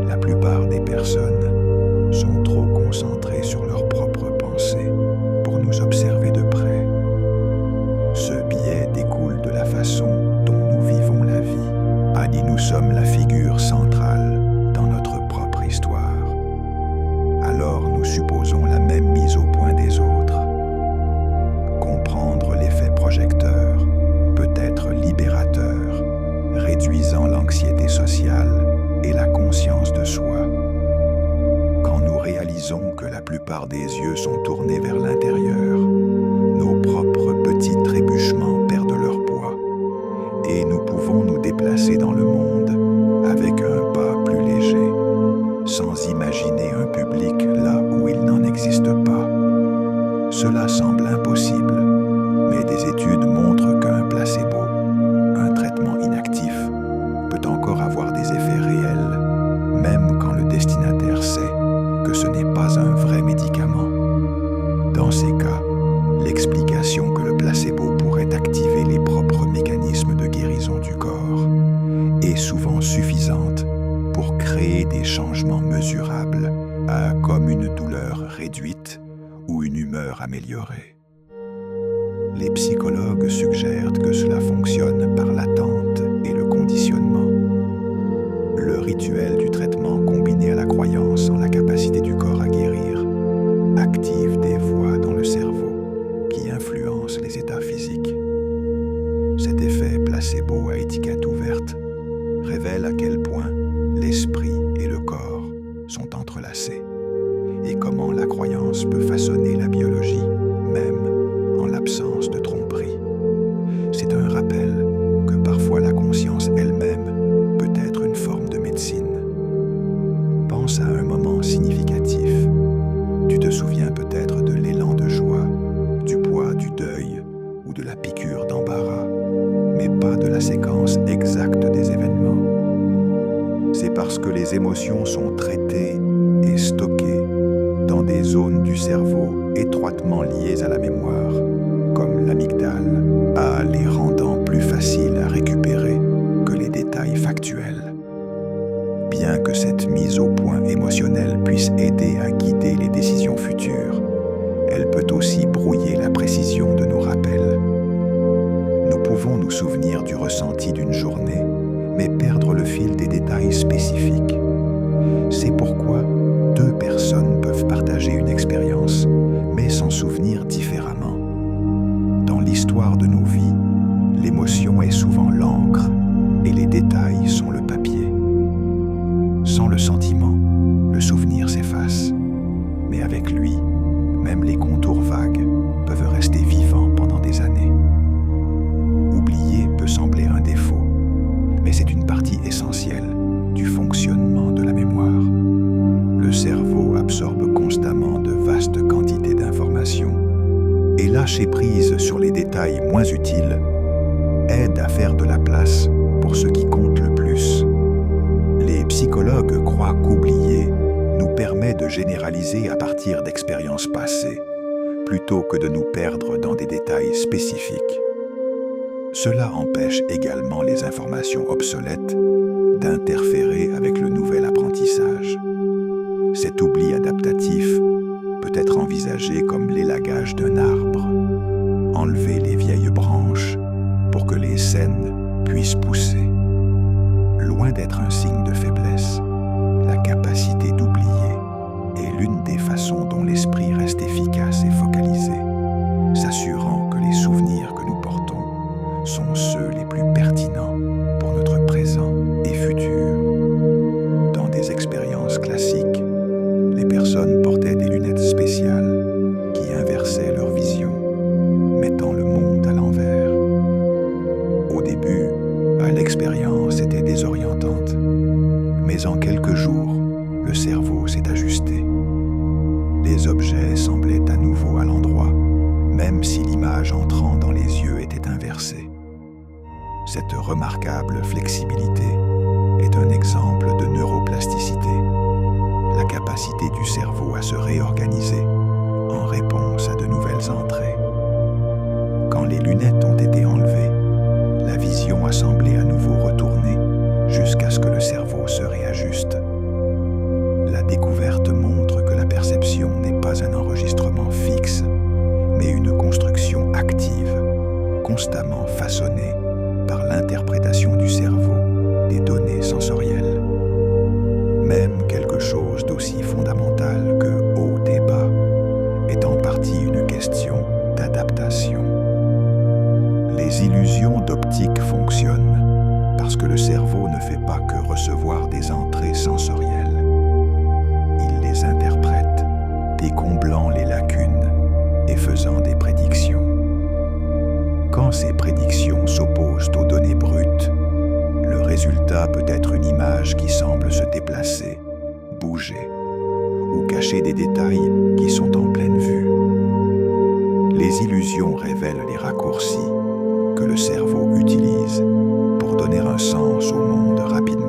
la plupart des personnes sont trop concentrées sur leurs propres pensées pour nous observer de près. Ce biais découle de la façon dont nous vivons la vie. Nous sommes la figure centrale dans notre propre histoire. Alors nous supposons la même mise au point des autres. Comprendre l'effet projecteur peut être libérateur, réduisant l'anxiété sociale et la conscience de soi. Quand nous réalisons que la plupart des yeux sont tournés vers l'intérieur, nos propres petits trébuchements perdent leur poids et nous pouvons nous déplacer dans le monde avec un pas plus léger, sans imaginer un public là où il n'en existe pas. Cela semble impossible, encore avoir des effets réels, même quand le destinataire sait que ce n'est pas un vrai médicament. Dans ces cas, l'explication que le placebo pourrait activer les propres mécanismes de guérison du corps est souvent suffisante pour créer des changements mesurables, comme une douleur réduite ou une humeur améliorée. Les psychologues suggèrent que cela fonctionne par l'attente et le conditionnement. Le rituel du traitement combiné à la croyance en la capacité du corps à guérir active des voies dans le cerveau qui influencent les états physiques. Cet effet placebo à étiquette ouverte révèle à quel point l'esprit et le corps sont entrelacés et comment la croyance peut façonner la biologie, même en l'absence de tromperie. C'est un rappel que parfois la conscience elle-même peut être une forme de médecine. Pense à un moment significatif. Tu te souviens peut-être de l'élan de joie, du poids du deuil ou de la piqûre d'embarras, mais pas de la séquence exacte des événements. C'est parce que les émotions sont traitées et stockées dans des zones du cerveau étroitement liées à la mémoire, comme l'amygdale, les rendant plus faciles à récupérer que les détails factuels. Bien que cette mise au point émotionnelle puisse aider à guider les décisions futures, elle peut aussi brouiller la précision de nos rappels. Nous pouvons nous souvenir du ressenti d'une journée, mais perdre le fil des détails spécifiques. C'est pourquoi deux personnes peuvent partager une expérience, mais s'en souvenir différemment. Dans l'histoire de nos vies, l'émotion est souvent l'encre et les détails sont le papier. Sans le sentiment, le souvenir s'efface. Mais avec lui, même les contours vagues peuvent rester vivants pendant des années. Oublier peut sembler un défaut, mais c'est une partie essentielle du fonctionnement de la mémoire. Le cerveau absorbe constamment de vastes quantités d'informations et lâcher prise sur les détails moins utiles aide à faire de la place pour ce qui compte le plus. Les psychologues croient qu'oublier nous permet de généraliser à partir d'expériences passées, plutôt que de nous perdre dans des détails spécifiques. Cela empêche également les informations obsolètes d'interférer avec le nouvel apprentissage. Cet oubli adaptatif peut être envisagé comme l'élagage d'un arbre. Enlever les vieilles branches pour que les saines puissent pousser. Loin d'être un signe de faiblesse, la capacité d'oublier est l'une des façons dont l'esprit reste efficace et focalisé, s'assurant que les souvenirs que nous portons sont ceux les plus pertinents pour notre présent et futur. Dans des expériences classiques, les personnes portaient des lunettes spéciales qui inversaient leur vision, mettant le monde à l'envers. Au début, l'expérience était désorientante, mais en quelques jours, le cerveau s'est ajusté. Les objets semblaient à nouveau à l'endroit, même si l'image entrant dans les yeux était inversée. Cette remarquable flexibilité est un exemple de neuroplasticité, la capacité du cerveau à se réorganiser en réponse à de nouvelles entrées. Quand les lunettes ont été enlevées, la vision a semblé à nouveau retourner jusqu'à ce que le cerveau se réajuste. La découverte montre que la perception n'est pas un enregistrement fixe, mais une construction active, constamment façonnée par l'interprétation du cerveau des données sensorielles. Même quelque chose d'aussi fondamental que haut et bas est en partie une question d'adaptation. Les illusions d'optique fonctionnent parce que le cerveau ne fait pas que recevoir des entrées sensorielles. Il les interprète, décomblant les lacunes et faisant des prédictions. Quand ces prédictions s'opposent aux données brutes, le résultat peut être une image qui semble se déplacer, bouger, ou cacher des détails qui sont en pleine vue. Les illusions révèlent les raccourcis que le cerveau utilise pour donner un sens au monde rapidement.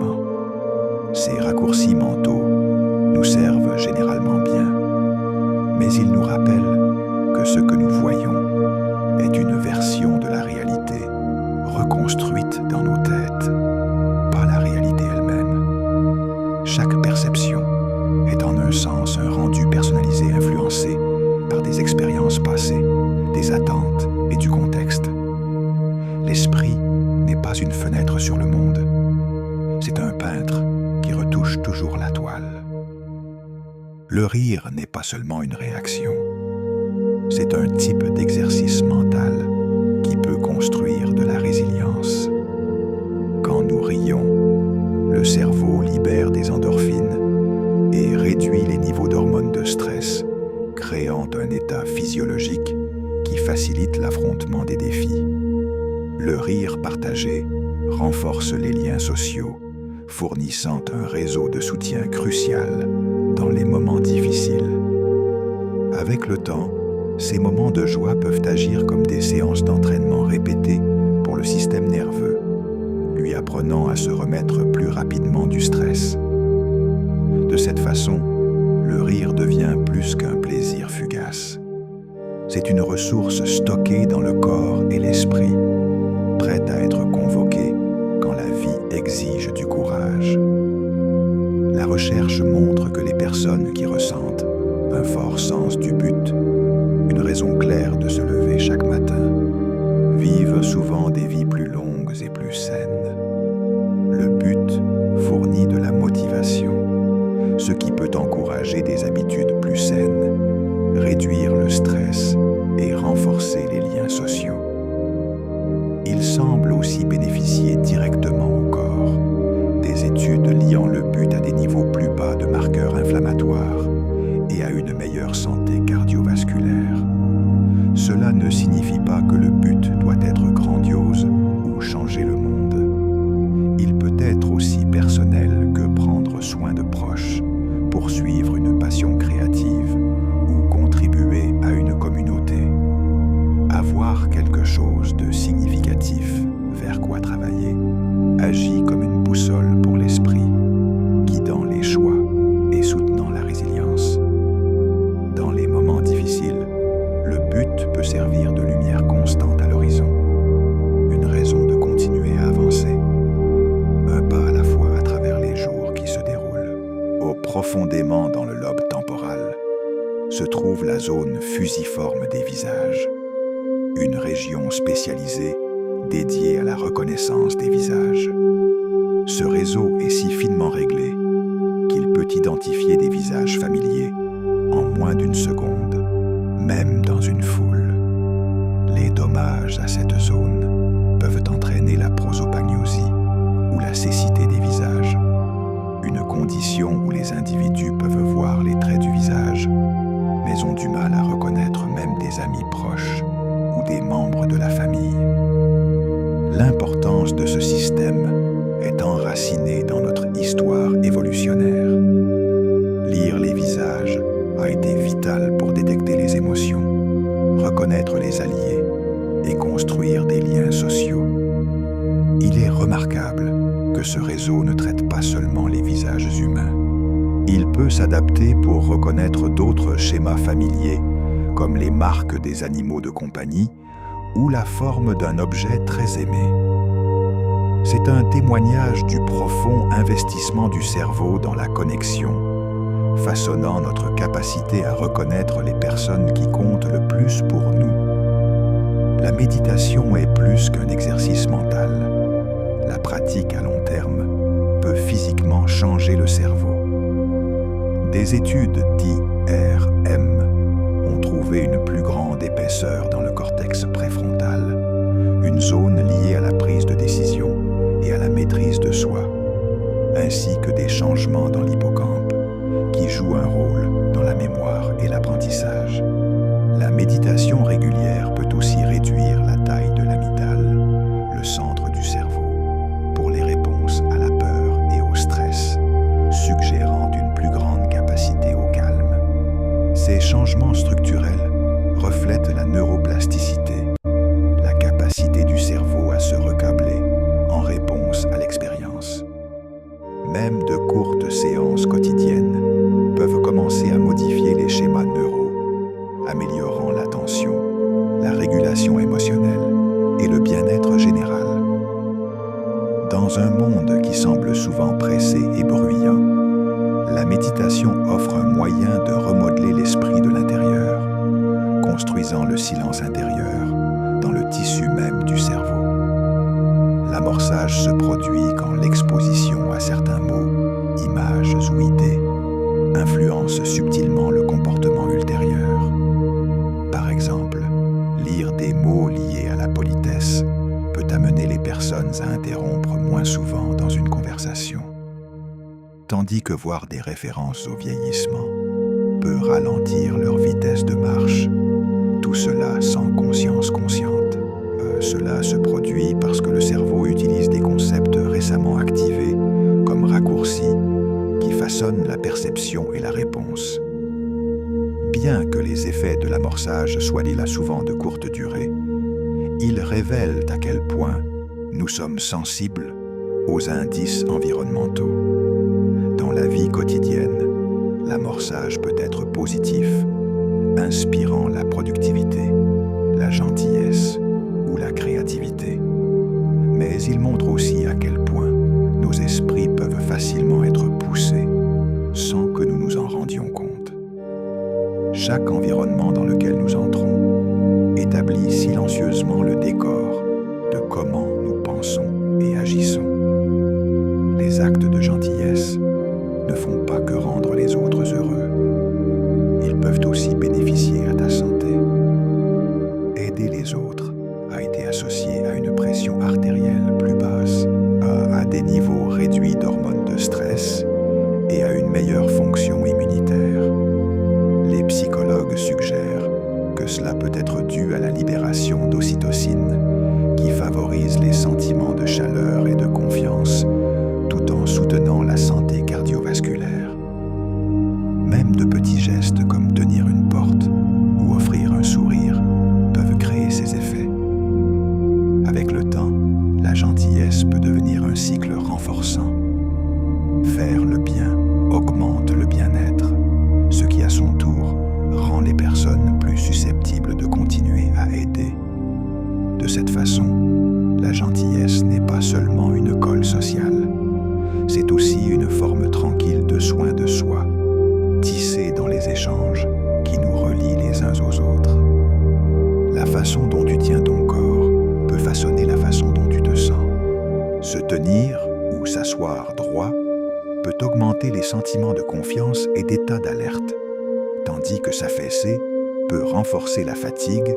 peintre qui retouche toujours la toile. Le rire n'est pas seulement une réaction, c'est un type d'exercice mental qui peut construire de la résilience. Quand nous rions, le cerveau libère des endorphines et réduit les niveaux d'hormones de stress, créant un état physiologique qui facilite l'affrontement des défis. Le rire partagé renforce les liens sociaux, fournissant un réseau de soutien crucial dans les moments difficiles. Avec le temps, ces moments de joie peuvent agir comme des séances d'entraînement répétées pour le système nerveux, lui apprenant à se remettre plus rapidement du stress. De cette façon, le rire devient plus qu'un plaisir fugace. C'est une ressource stockée dans le corps et l'esprit, prête à être convoquée quand la vie exige du courage. La recherche montre que les personnes qui ressentent un fort sens du but, une raison claire de se lever chaque matin, vivent souvent des vies plus longues et plus saines. Le but fournit de la motivation, ce qui peut encourager des habitudes plus saines, réduire le stress et renforcer les liens sociaux. Il semble aussi bénéficier directement au corps, des études liant le but à des niveaux plus bas de marqueurs inflammatoires et à une meilleure santé cardiovasculaire. Cela ne signifie pas que le but doit être grandiose ou changer le monde. Il peut être aussi personnel que prendre soin de proches, poursuivre une passion créative ou contribuer à une communauté. Avoir quelque chose de significatif vers quoi travailler agit comme une boussole pour l'esprit, guidant les choix et soutenant la résilience. Dans les moments difficiles, le but peut servir de lumière constante à l'horizon, une raison de continuer à avancer, un pas à la fois à travers les jours qui se déroulent. Profondément dans le lobe temporal se trouve la zone fusiforme des visages, une région spécialisée dédiée à la reconnaissance des visages. Ce réseau est si finement réglé qu'il peut identifier des visages familiers en moins d'une seconde, même dans une foule. Les dommages à cette zone peuvent entraîner la prosopagnosie ou la cécité des visages, une condition où les individus peuvent voir les traits du visage, mais ont du mal à reconnaître même des amis proches ou des membres de la famille. L'importance de ce système est enracinée dans notre histoire évolutionnaire. Lire les visages a été vital pour détecter les émotions, reconnaître les alliés et construire des liens sociaux. Il est remarquable que ce réseau ne traite pas seulement les visages humains. Il peut s'adapter pour reconnaître d'autres schémas familiers, comme les marques des animaux de compagnie ou la forme d'un objet très aimé. C'est un témoignage du profond investissement du cerveau dans la connexion, façonnant notre capacité à reconnaître les personnes qui comptent le plus pour nous. La méditation est plus qu'un exercice mental. La pratique à long terme peut physiquement changer le cerveau. Des études d'IRM ont trouvé une plus grande épaisseur dans le cortex préfrontal, une zone liée à la prise de décision et à la maîtrise de soi, ainsi que des changements dans l'hippocampe, qui joue un rôle dans la mémoire et l'apprentissage. La méditation régulière peut aussi réduire la taille de l'amygdale, le centre du cerveau, pour les réponses à la peur et au stress, suggérant une plus grande capacité au calme. Ces changements structurels reflètent la neuroplasticité, la capacité du cerveau à se recabler en réponse à l'expérience. Même de courtes séances quotidiennes peuvent commencer à modifier les schémas neuraux, améliorant l'attention, la régulation émotionnelle et le bien-être général. Dans un monde qui semble souvent pressé et bruyant, la méditation offre un moyen de remodeler l'esprit de l'intérieur, construisant le silence intérieur dans le tissu même du cerveau. L'amorçage se produit quand l'exposition à certains conversation, tandis que voir des références au vieillissement peut ralentir leur vitesse de marche, tout cela sans conscience consciente. Cela se produit parce que le cerveau utilise des concepts récemment activés comme raccourcis qui façonnent la perception et la réponse. Bien que les effets de l'amorçage soient là souvent de courte durée, ils révèlent à quel point nous sommes sensibles aux indices environnementaux. Dans la vie quotidienne, l'amorçage peut être positif, inspirant la productivité, la gentillesse ou la créativité. Mais il montre aussi à quel point nos esprits peuvent facilement être poussés sans que nous nous en rendions compte. Chaque environnement dans lequel nous entrons établit silencieusement le décor de comment nous pensons et agissons. Les actes de gentillesse ne font pas que rendre les autres heureux. Ils peuvent aussi bénéficier à ta santé. Aider les autres a été associé à une pression artérielle plus basse, à des niveaux réduits d'hormones de stress et à une meilleure fonction immunitaire. Les psychologues suggèrent que cela peut être dû à la libération d'ocytocine, qui favorise les sentiments de chaleur et de confiance, tout en soutenant la santé cardiovasculaire. Même de petits gestes comme tenir une porte ou offrir un sourire peuvent créer ces effets. Avec le temps, la gentillesse peut devenir un cycle renforçant. Faire le bien augmente le bien-être, ce qui à son tour rend les personnes plus susceptibles de continuer à aider. De cette façon, la gentillesse n'est pas seulement une colle sociale, c'est aussi une forme tranquille de soin de soi, tissée dans les échanges qui nous relient les uns aux autres. La façon dont tu tiens ton corps peut façonner la façon dont tu te sens. Se tenir ou s'asseoir droit peut augmenter les sentiments de confiance et d'état d'alerte, tandis que s'affaisser peut renforcer la fatigue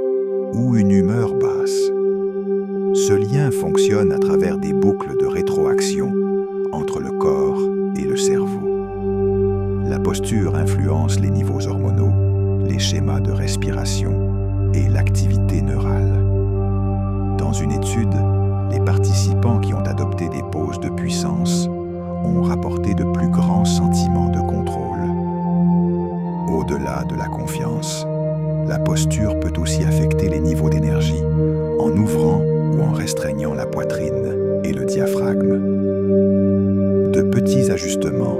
ou une humeur basse. Ce lien fonctionne à travers des boucles de rétroaction entre le corps et le cerveau. La posture influence les niveaux hormonaux, les schémas de respiration et l'activité neurale. Dans une étude, les participants qui ont adopté des poses de puissance ont rapporté de plus grands sentiments de contrôle. Au-delà de la confiance, la posture peut aussi affecter les niveaux d'énergie en ouvrant ou en restreignant la poitrine et le diaphragme. De petits ajustements,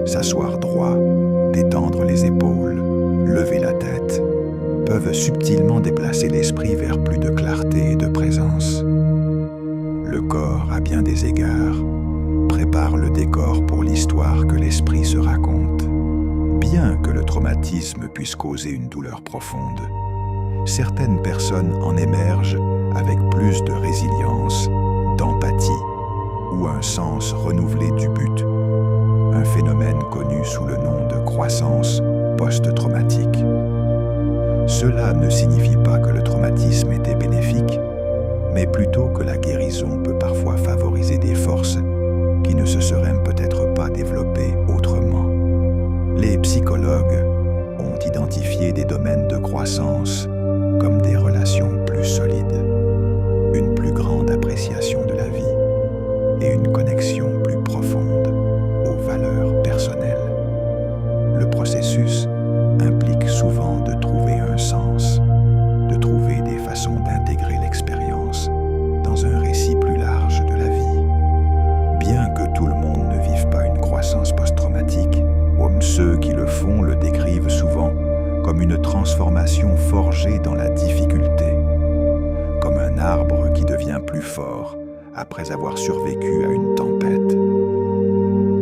s'asseoir droit, détendre les épaules, lever la tête, peuvent subtilement déplacer l'esprit vers plus de clarté et de présence. Le corps, à bien des égards, prépare le décor pour l'histoire que l'esprit se raconte. Bien que le traumatisme puisse causer une douleur profonde, certaines personnes en émergent avec plus de résilience, d'empathie ou un sens renouvelé du but, un phénomène connu sous le nom de croissance post-traumatique. Cela ne signifie pas que le traumatisme était bénéfique, mais plutôt que la guérison peut parfois favoriser des forces qui ne se seraient peut-être pas développées autrement. Les psychologues ont identifié des domaines de croissance comme des relations plus solides, une plus grande appréciation de la vie et une connexion plus profonde aux valeurs personnelles. Le processus implique souvent de trouver un sens, de trouver des façons d'intégrer l'expérience dans un récit plus large de la vie. Bien que tout le monde ne vive pas une croissance post-traumatique, ceux qui le font le décrivent souvent comme une transformation forgée dans la difficulté, comme un arbre qui devient plus fort après avoir survécu à une tempête.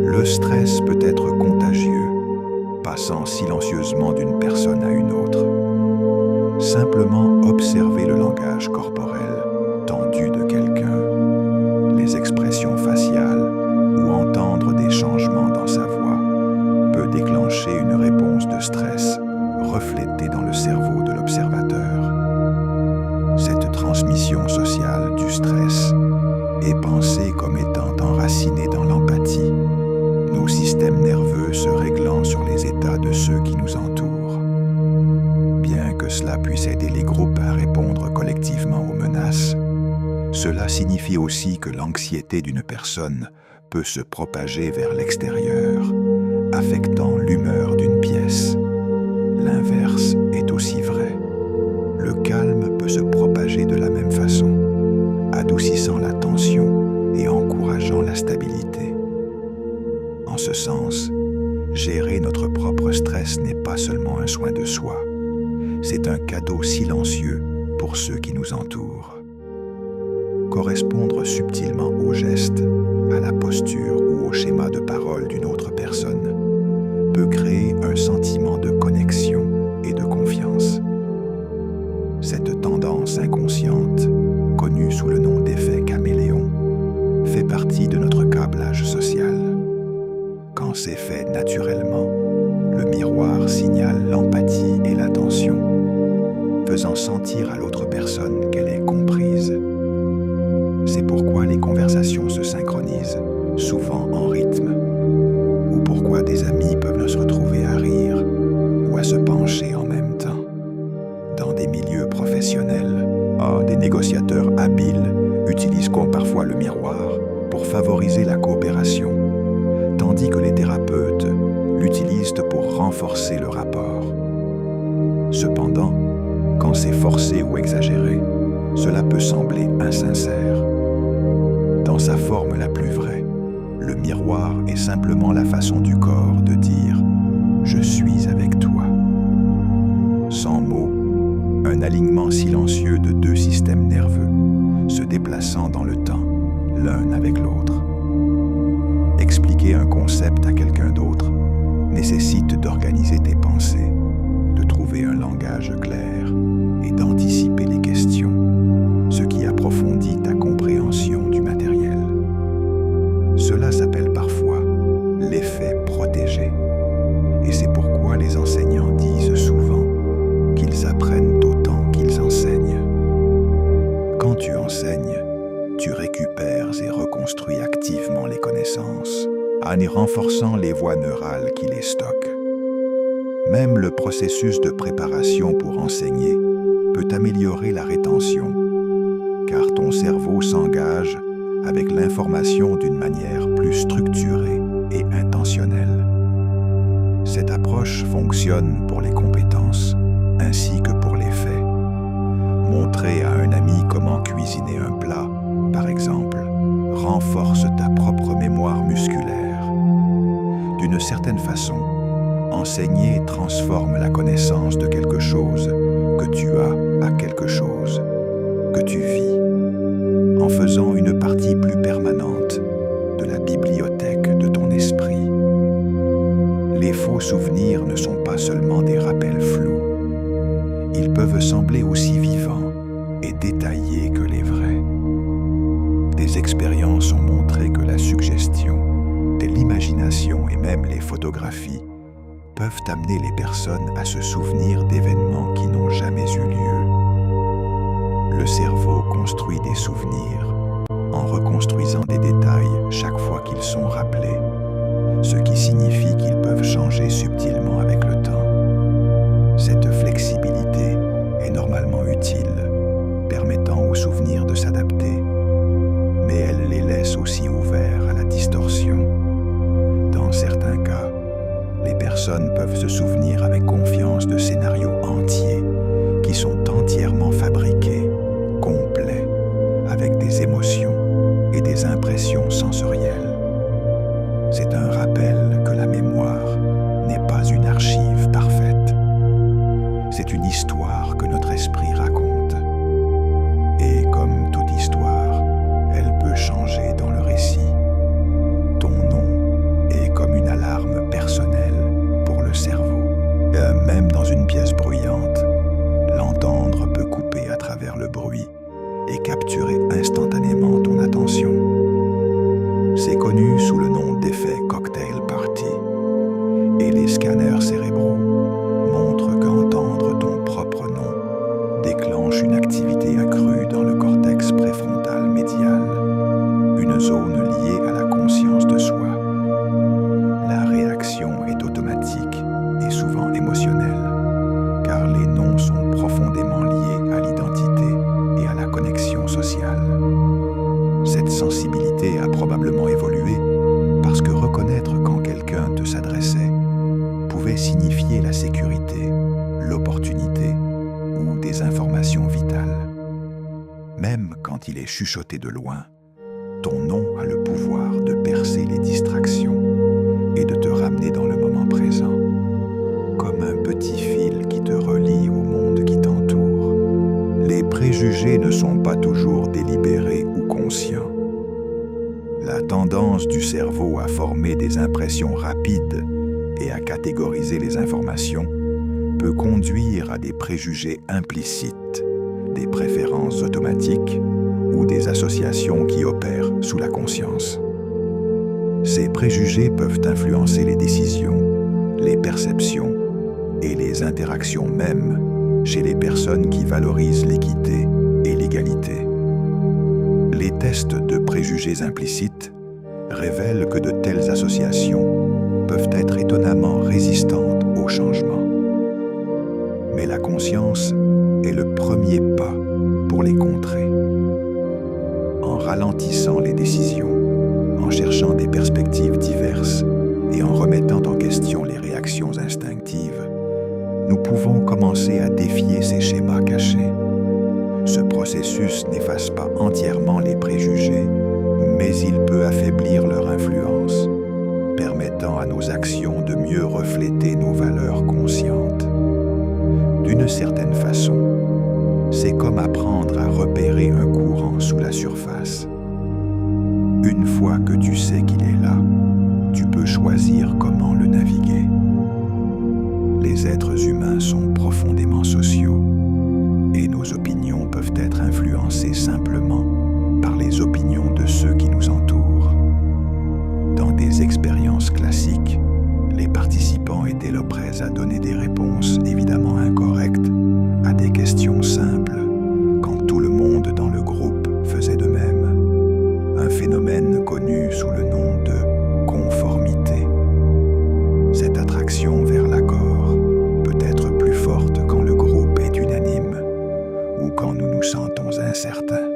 Le stress peut être contagieux, passant silencieusement d'une personne à une autre. Simplement observer le langage corporel tendu de quelqu'un, les expressions faciales ou entendre des changements dans sa voix peut déclencher une réponse de stress reflétée dans le cerveau de l'observateur. Cette transmission sociale du stress est pensée comme étant enracinée dans l'empathie de ceux qui nous entourent. Bien que cela puisse aider les groupes à répondre collectivement aux menaces, cela signifie aussi que l'anxiété d'une personne peut se propager vers l'extérieur, affectant l'humeur d'une pièce. L'inverse est aussi vrai. Le calme peut se propager de la même façon, adoucissant la tension et encourageant la stabilité. En ce sens, gérer notre propre stress n'est pas seulement un soin de soi, c'est un cadeau silencieux pour ceux qui nous entourent. Correspondre subtilement aux gestes, à la posture ou au schéma de parole d'une autre personne peut créer un sentiment de connexion et de confiance. Cette tendance inconsciente, connue sous le nom d'effet caméléon, fait partie de notre câblage social. Quand c'est fait naturellement, le miroir signale l'empathie et l'attention, faisant sentir à l'autre personne qu'elle est comprise. C'est pourquoi les conversations se synchronisent, souvent en rythme, ou pourquoi des amis peuvent se retrouver à rire ou à se pencher en même temps. Dans des milieux professionnels, des négociateurs habiles utilisent parfois le miroir pour favoriser la coopération, tandis que les thérapeutes l'utilisent pour renforcer le rapport. Cependant, quand c'est forcé ou exagéré, cela peut sembler insincère. Dans sa forme la plus vraie, le miroir est simplement la façon du corps de dire « je suis avec toi ». Sans mots, un alignement silencieux de deux systèmes nerveux, se déplaçant dans le temps, l'un avec l'autre. Expliquer un concept à quelqu'un d'autre nécessite d'organiser tes pensées, de trouver un langage clair et d'anticiper les questions, ce qui approfondit ta compréhension du matériel. Cela s'appelle parfois l'effet protégé, et c'est pourquoi les enseignants disent souvent qu'ils apprennent autant qu'ils enseignent. Quand tu enseignes, tu récupères et reconstruis activement les connaissances, en y renforçant les voies neurales qui les stockent. Même le processus de préparation pour enseigner peut améliorer la rétention, car ton cerveau s'engage avec l'information d'une manière plus structurée et intentionnelle. Cette approche fonctionne pour les compétences ainsi que pour les faits. Montrer à un ami comment cuisiner un plat, par exemple, renforce ta propre mémoire musculaire. D'une certaine façon, enseigner transforme la connaissance de quelque chose que tu as à quelque chose que tu vis, en faisant une partie plus permanente de la bibliothèque de ton esprit. Les faux souvenirs ne sont pas seulement des rappels flous. Ils peuvent sembler aussi vivants et détaillés que les vrais. Des expériences ont montré que la suggestion, de l'imagination et même les photographies peuvent amener les personnes à se souvenir d'événements qui n'ont jamais eu lieu. Le cerveau construit des souvenirs en reconstruisant des détails chaque fois qu'ils sont rappelés, ce qui signifie qu'ils peuvent changer subtilement avec le temps. Cette flexibilité est normalement utile, permettant aux souvenirs de s'adapter, mais elle les laisse aussi ouverts à la distorsion. Dans certains cas, les personnes peuvent se souvenir avec confiance de scénarios entiers qui sont entièrement fabriqués, complets, avec des émotions et des impressions sensorielles. C'est un rappel que la mémoire n'est pas une archive parfaite. C'est une histoire que notre esprit raconte. Et comme toute histoire, elle peut changer dans le récit. Ton nom est comme une alarme personnelle pour le cerveau. Même dans une pièce bruyante, l'entendre peut couper à travers le bruit et capturer instantanément ton attention. C'est connu sous le nom d'effet cocktail par signifier la sécurité, l'opportunité ou des informations vitales. Même quand il est chuchoté de loin, ton nom a le pouvoir de percer les distractions et de te ramener dans le moment présent, comme un petit fil qui te relie au monde qui t'entoure. Les préjugés ne sont pas toujours délibérés ou conscients. La tendance du cerveau à former des impressions rapides et à catégoriser les informations peut conduire à des préjugés implicites, des préférences automatiques ou des associations qui opèrent sous la conscience. Ces préjugés peuvent influencer les décisions, les perceptions et les interactions mêmes chez les personnes qui valorisent l'équité et l'égalité. Les tests de préjugés implicites révèlent que de telles associations peuvent être étonnamment résistantes au changement. Mais la conscience est le premier pas pour les contrer. En ralentissant les décisions, en cherchant des perspectives diverses et en remettant en question les réactions instinctives, nous pouvons commencer à défier ces schémas cachés. Ce processus n'efface pas entièrement les préjugés, mais il peut affaiblir leur influence, permettant à nos actions de mieux refléter nos valeurs conscientes. D'une certaine façon, c'est comme apprendre à repérer un courant sous la surface. Une fois que tu sais qu'il est là, tu peux choisir comment le naviguer. Les êtres humains sont profondément sociaux et nos opinions peuvent être influencées simplement par les opinions de ceux qui nous entourent. Dans des expériences classiques, les participants étaient le prêts à donner des réponses évidemment incorrectes à des questions simples quand tout le monde dans le groupe faisait de même. Un phénomène connu sous le nom de conformité. Cette attraction vers l'accord peut être plus forte quand le groupe est unanime ou quand nous nous sentons incertains.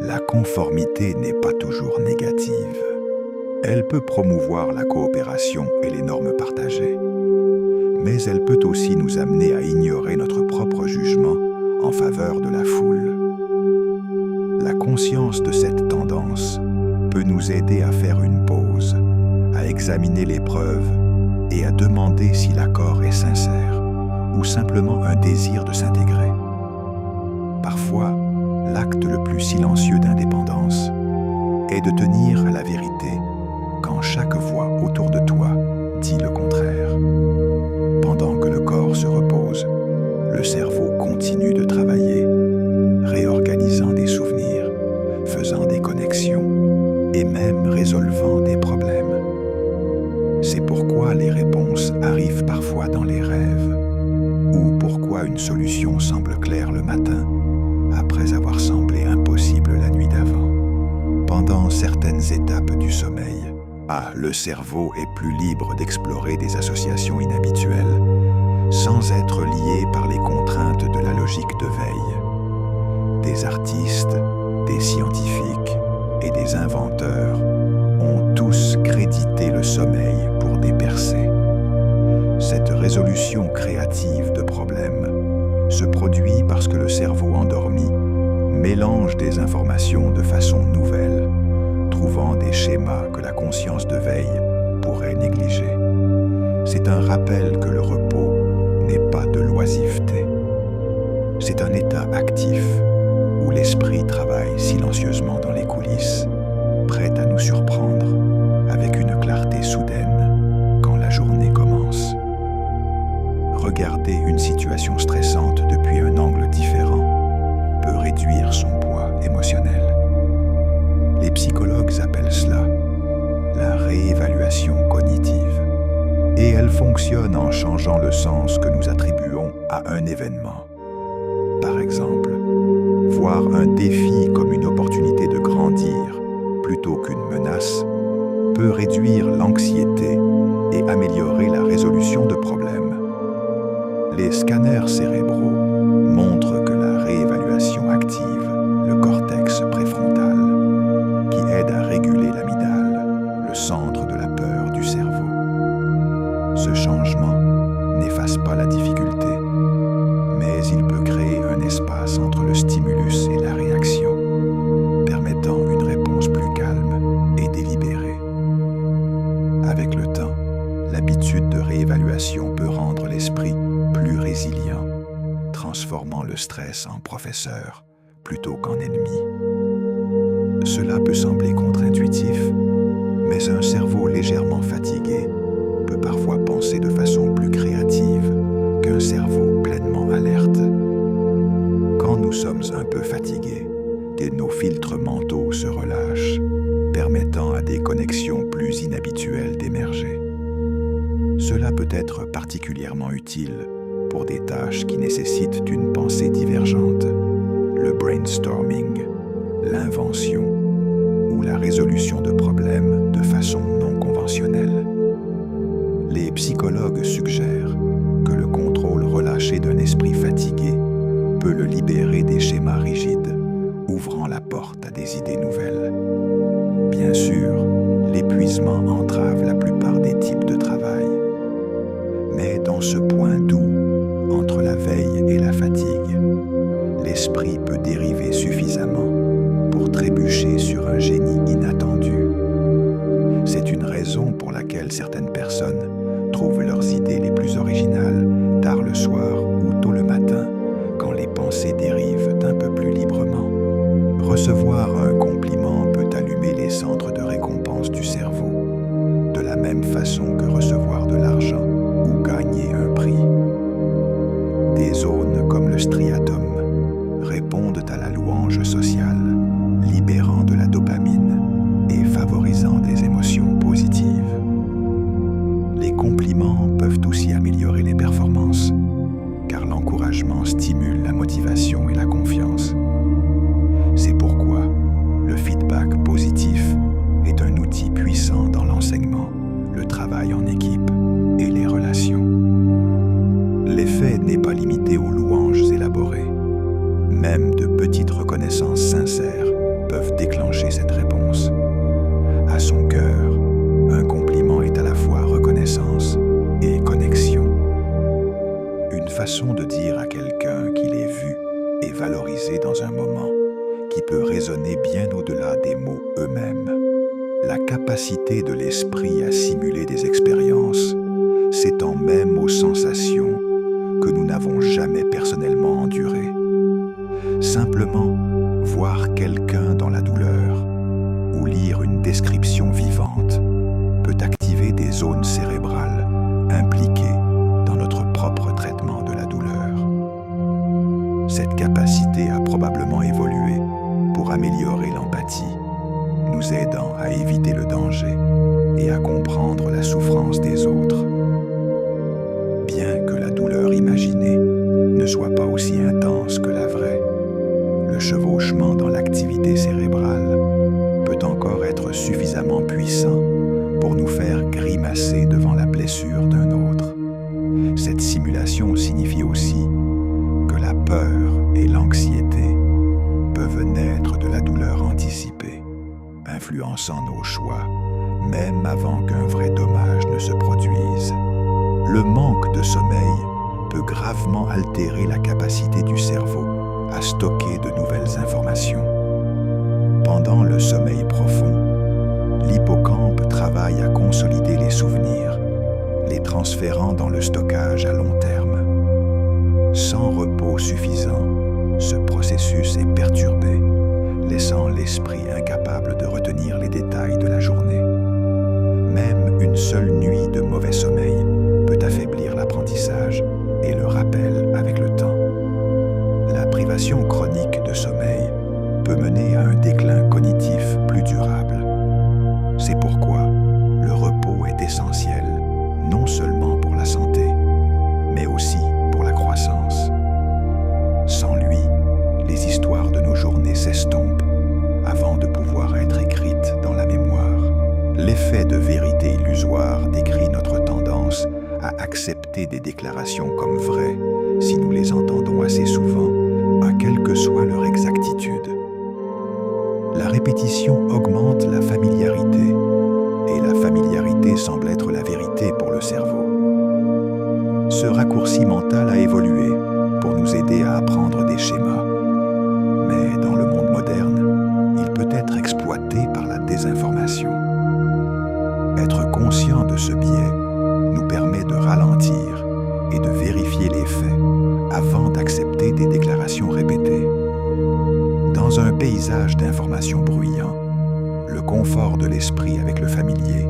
La conformité n'est pas toujours négative. Elle peut promouvoir la coopération et les normes partagées. Mais elle peut aussi nous amener à ignorer notre propre jugement en faveur de la foule. La conscience de cette tendance peut nous aider à faire une pause, à examiner les preuves et à demander si l'accord est sincère ou simplement un désir de s'intégrer. Parfois, l'acte le plus silencieux d'indépendance est de tenir à la vérité quand chaque voix autour de toi dit le contraire. Pendant que le corps se repose, le cerveau continue de travailler, réorganisant des souvenirs, faisant des connexions et même résolvant des problèmes. C'est pourquoi les réponses arrivent parfois dans les rêves, ou pourquoi une solution semble claire le matin, après avoir semblé impossible la nuit d'avant. Pendant certaines étapes du sommeil, le cerveau est plus libre d'explorer des associations inhabituelles, sans être lié par les contraintes de la logique de veille. Des artistes, des scientifiques et des inventeurs ont tous crédité le sommeil pour des percées. Cette résolution créative de problèmes se produit parce que le cerveau endormi mélange des informations de façon nouvelle, trouvant des schémas que la conscience de veille pourrait négliger. C'est un rappel que le repos n'est pas de l'oisiveté. C'est un état actif où l'esprit travaille silencieusement dans les coulisses, prêt à nous surprendre avec une clarté soudaine quand la journée commence. Regarder une situation stressante depuis un angle différent peut réduire son poids émotionnel. Les psychologues appellent cela la réévaluation cognitive, et elle fonctionne en changeant le sens que nous attribuons à un événement. Par exemple, voir un défi comme une opportunité de grandir plutôt qu'une menace peut réduire l'anxiété et améliorer la résolution de problèmes. Les scanners cérébraux montrent que la réévaluation active le cortex préfrontal, qui aide à réguler l'amygdale, le centre de la peur du cerveau. Ce changement Avec le temps, l'habitude de réévaluation peut rendre l'esprit plus résilient, transformant le stress en professeur plutôt qu'en ennemi. Cela peut sembler contre-intuitif, mais un cerveau légèrement fatigué peut parfois penser de façon plus créative qu'un cerveau pleinement alerte. Quand nous sommes un peu fatigués, nos filtres mentaux se relâchent, permettant à des connexions plus inhabituelles d'émerger. Cela peut être particulièrement utile pour des tâches qui nécessitent une pensée divergente, le brainstorming, l'invention ou la résolution de problèmes de façon non conventionnelle. Les psychologues suggèrent que le contrôle relâché d'un esprit fatigué peut le libérer des schémas rigides, ouvrant la porte à des idées nouvelles. Bien sûr, l'épuisement entrave la plupart des types de travail. Mais dans ce point doux, entre la veille et la fatigue, l'esprit peut dériver suffisamment pour trébucher sur un génie inattendu. C'est une raison pour laquelle certaines personnes trouvent leurs idées les plus originales tard le soir ou tôt le matin, quand les pensées dérivent un peu plus librement. Recevoir un compliment peut allumer les centres de récompense du cerveau, de la même façon que recevoir de l'argent ou gagner un prix. Des zones comme le striatum répondent à la louange sociale, libérant de la dopamine et favorisant des émotions positives. Les compliments peuvent aussi améliorer les performances, car l'encouragement stimule la motivation et la confiance. C'est pourquoi le feedback positif est un outil puissant dans l'enseignement, le travail en équipe et les relations. L'effet n'est pas limité aux louanges élaborées. Même de petites reconnaissances sincères peuvent déclencher cette réponse. À son cœur, un compliment est à la fois reconnaissance et connexion. Une façon de dire à quelqu'un qu'il est vu et valorisé dans un moment qui peut résonner bien au-delà des mots eux-mêmes. La capacité de l'esprit à simuler des expériences s'étend même aux sensations que nous n'avons jamais personnellement endurées. Simplement, voir quelqu'un dans la douleur ou lire une description vivante peut activer des zones cérébrales impliquées dans notre propre traitement de la douleur. Cette capacité a probablement évolué pour améliorer l'empathie, nous aidant à éviter le danger et à comprendre la souffrance des autres. Bien que la douleur imaginée ne soit pas aussi intense que la vraie, le chevauchement dans l'activité cérébrale peut encore être suffisamment puissant pour nous faire grimacer devant la blessure d'un autre. Cette simulation signifie aussi que la peur et l'anxiété peuvent naître de la douleur anticipée, influençant nos choix, même avant qu'un vrai dommage ne se produise. Le manque de sommeil peut gravement altérer la capacité du cerveau à stocker de nouvelles informations. Pendant le sommeil profond, l'hippocampe travaille à consolider les souvenirs, les transférant dans le stockage à long terme. Sans repos suffisant, ce processus est perturbé, laissant l'esprit incapable de retenir les détails de la journée. Même une seule nuit de mauvais sommeil peut affaiblir l'apprentissage et le rappel avec le temps. La privation chronique de sommeil peut mener à un déclin cognitif plus durable. C'est pourquoi le repos est essentiel, non seulement pour la santé, mais aussi pour la croissance. Sans lui, les histoires de nos journées s'estompent avant de pouvoir être écrites dans la mémoire. L'effet de vérité illusoire décrit notre tendance à accepter des déclarations comme vraies si nous les entendons assez souvent, à quelle que soit leur exactitude. La répétition augmente la familiarité, et la familiarité semble être la vérité pour le cerveau. Ce raccourci mental a évolué pour nous aider à apprendre des schémas. Mais dans le monde moderne, il peut être exploité par la désinformation. Être conscient de ce biais nous permet de ralentir et de vérifier les faits avant d'accepter des déclarations répétées. Dans un paysage d'informations bruyant, le confort de l'esprit avec le familier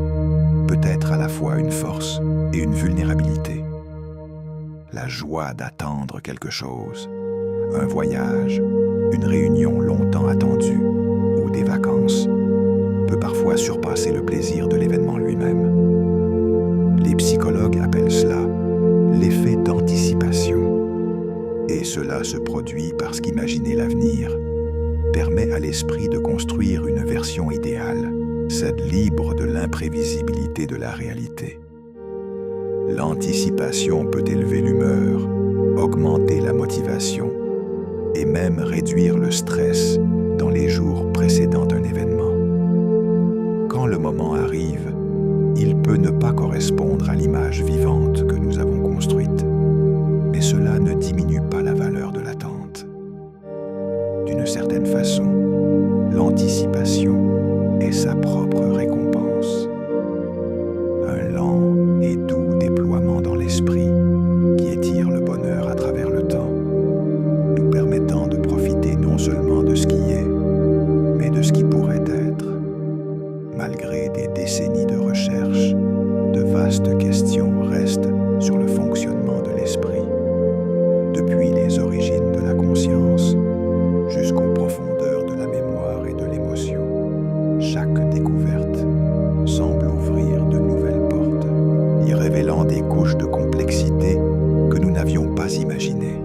peut être à la fois une force et une vulnérabilité. La joie d'attendre quelque chose, un voyage, une réunion longtemps attendue ou des vacances, peut parfois surpasser le plaisir de l'événement lui-même. Les psychologues appellent cela l'effet d'anticipation. Et cela se produit parce qu'imaginer l'avenir permet à l'esprit de construire une version idéale, celle libre de l'imprévisibilité de la réalité. L'anticipation peut élever l'humeur, augmenter la motivation et même réduire le stress dans les jours précédant un événement. Quand le moment arrive, il peut ne pas correspondre à l'image vivante que nous avons construite, mais cela ne diminue pas la valeur de l'attente. D'une certaine façon, l'anticipation est sa propre récompense. Un lent et doux déploiement dans l'esprit qui étire le bonheur à travers le temps, nous permettant de profiter non seulement de ce qui est, mais de ce qui pourrait être. Malgré des décennies de recherche, de vastes questions restent sur le fonctionnement de l'esprit, depuis les origines de la conscience jusqu'aux profondeurs de la mémoire et de l'émotion. Chaque découverte semble ouvrir de nouvelles portes, y révélant des couches de complexité que nous n'avions pas imaginées.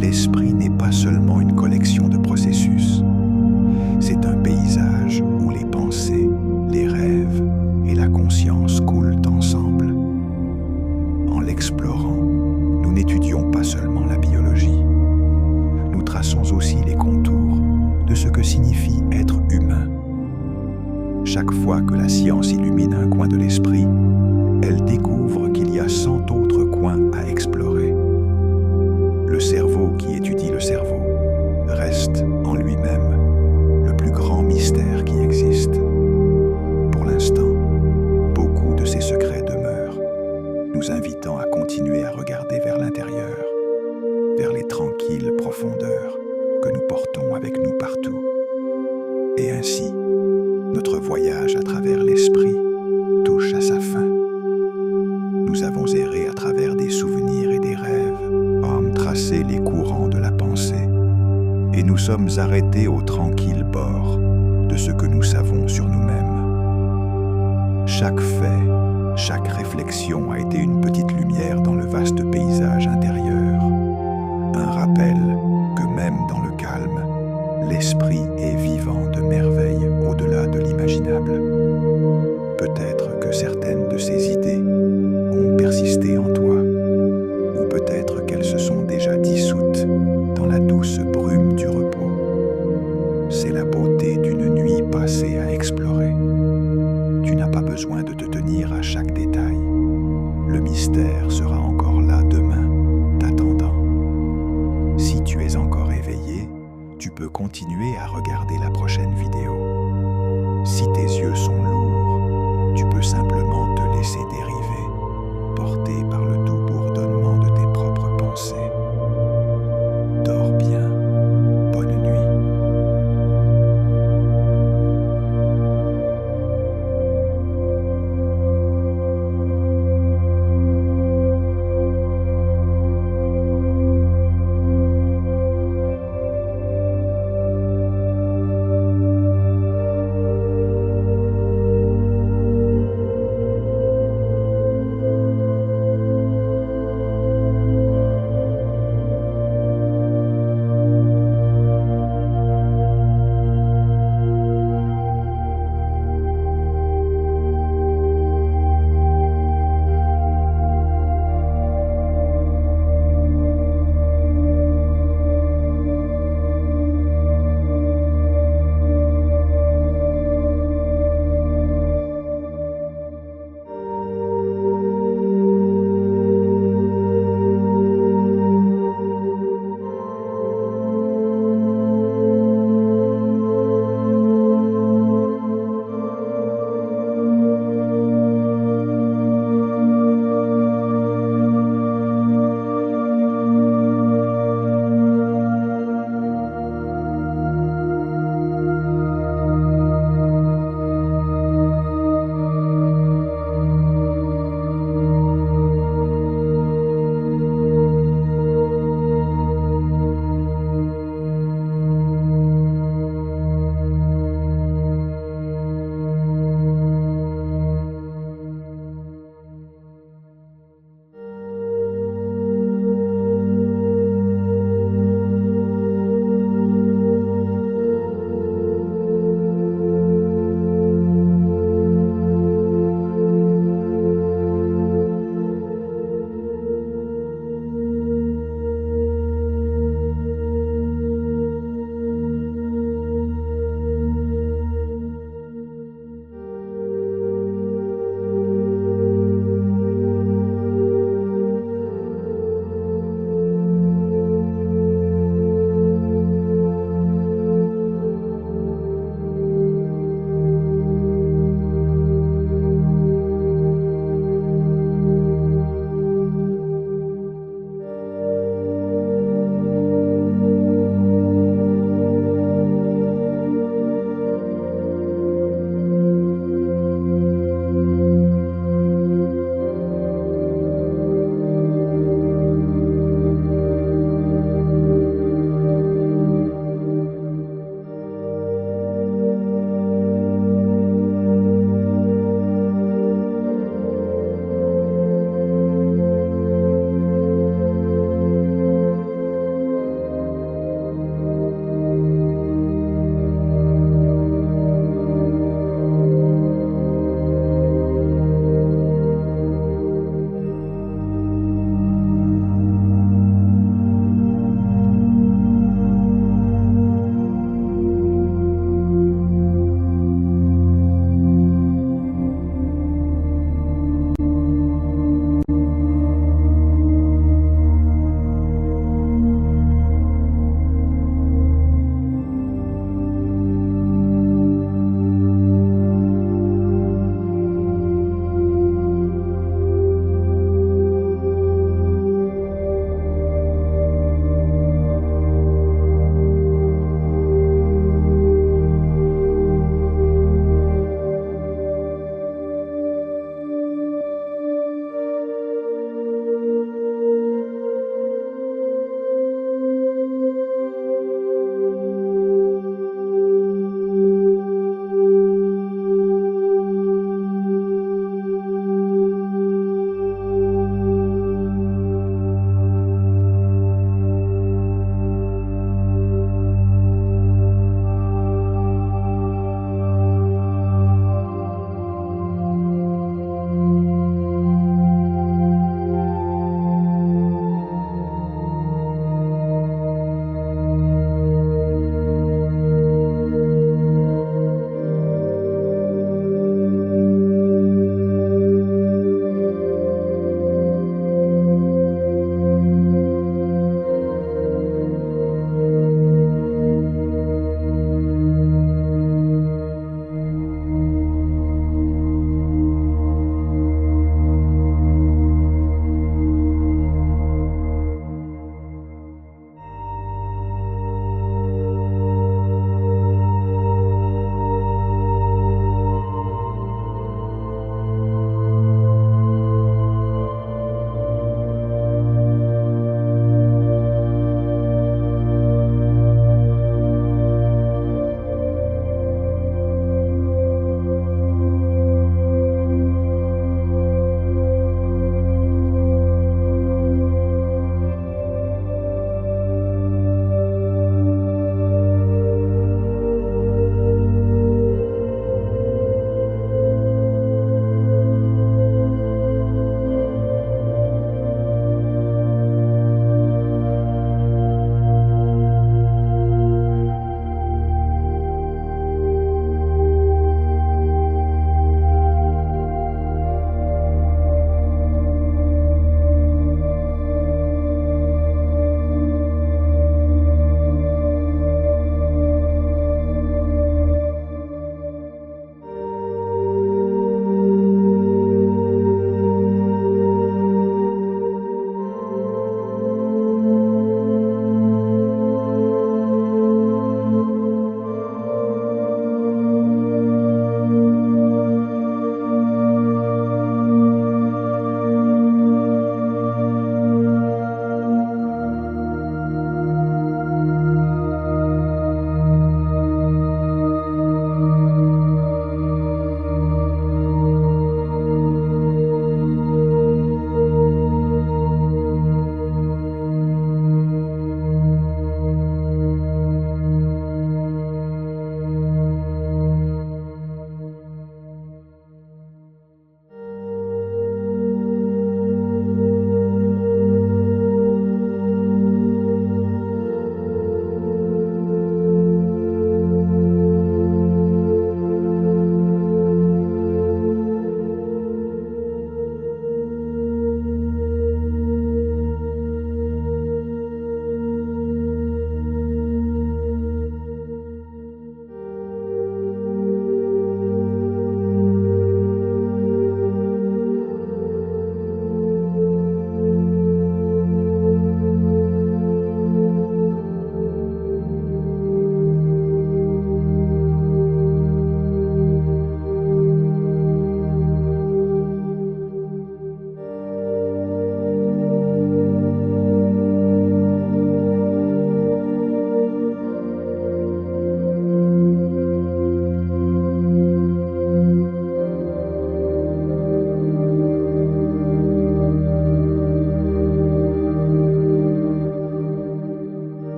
L'esprit n'est pas seulement une collection de processus, c'est un paysage où les pensées, les rêves et la conscience coulent ensemble. En l'explorant, nous n'étudions pas seulement la biologie. Nous traçons aussi les contours de ce que signifie être humain. Chaque fois que la science illumine un coin de l'esprit, elle découvre qu'il y a 100 autres coins à explorer. Le cerveau qui étudie le cerveau reste en lui-même le plus grand mystère qui existe. Pour l'instant, beaucoup de ces secrets demeurent, nous invitant à continuer à regarder vers l'intérieur, vers les tranquilles profondeurs que nous portons avec nous partout. Et ainsi, notre voyage à travers l'esprit touche à sa fin. Nous avons erré à travers des souvenirs et des rêves, tracé les courants de la pensée, et nous sommes arrêtés au tranquille bord de ce que nous savons sur nous-mêmes. Chaque fait, chaque réflexion a été une petite lumière dans le vaste paysage intérieur, un rappel que même dans le calme, l'esprit est vivant de merveilles au-delà de l'imaginable. Peut-être que certaines de ces idées ont persisté en toi, ou peut-être qu'elles se sont déjà dissoutes dans la douce brume du repos. C'est la beauté d'une nuit passée à explorer. Tu n'as pas besoin de te tenir à chaque détail. Le mystère sera encore là demain, t'attendant. Si tu es encore éveillé, tu peux continuer à regarder la prochaine vidéo. Si tes yeux sont lourds, tu peux simplement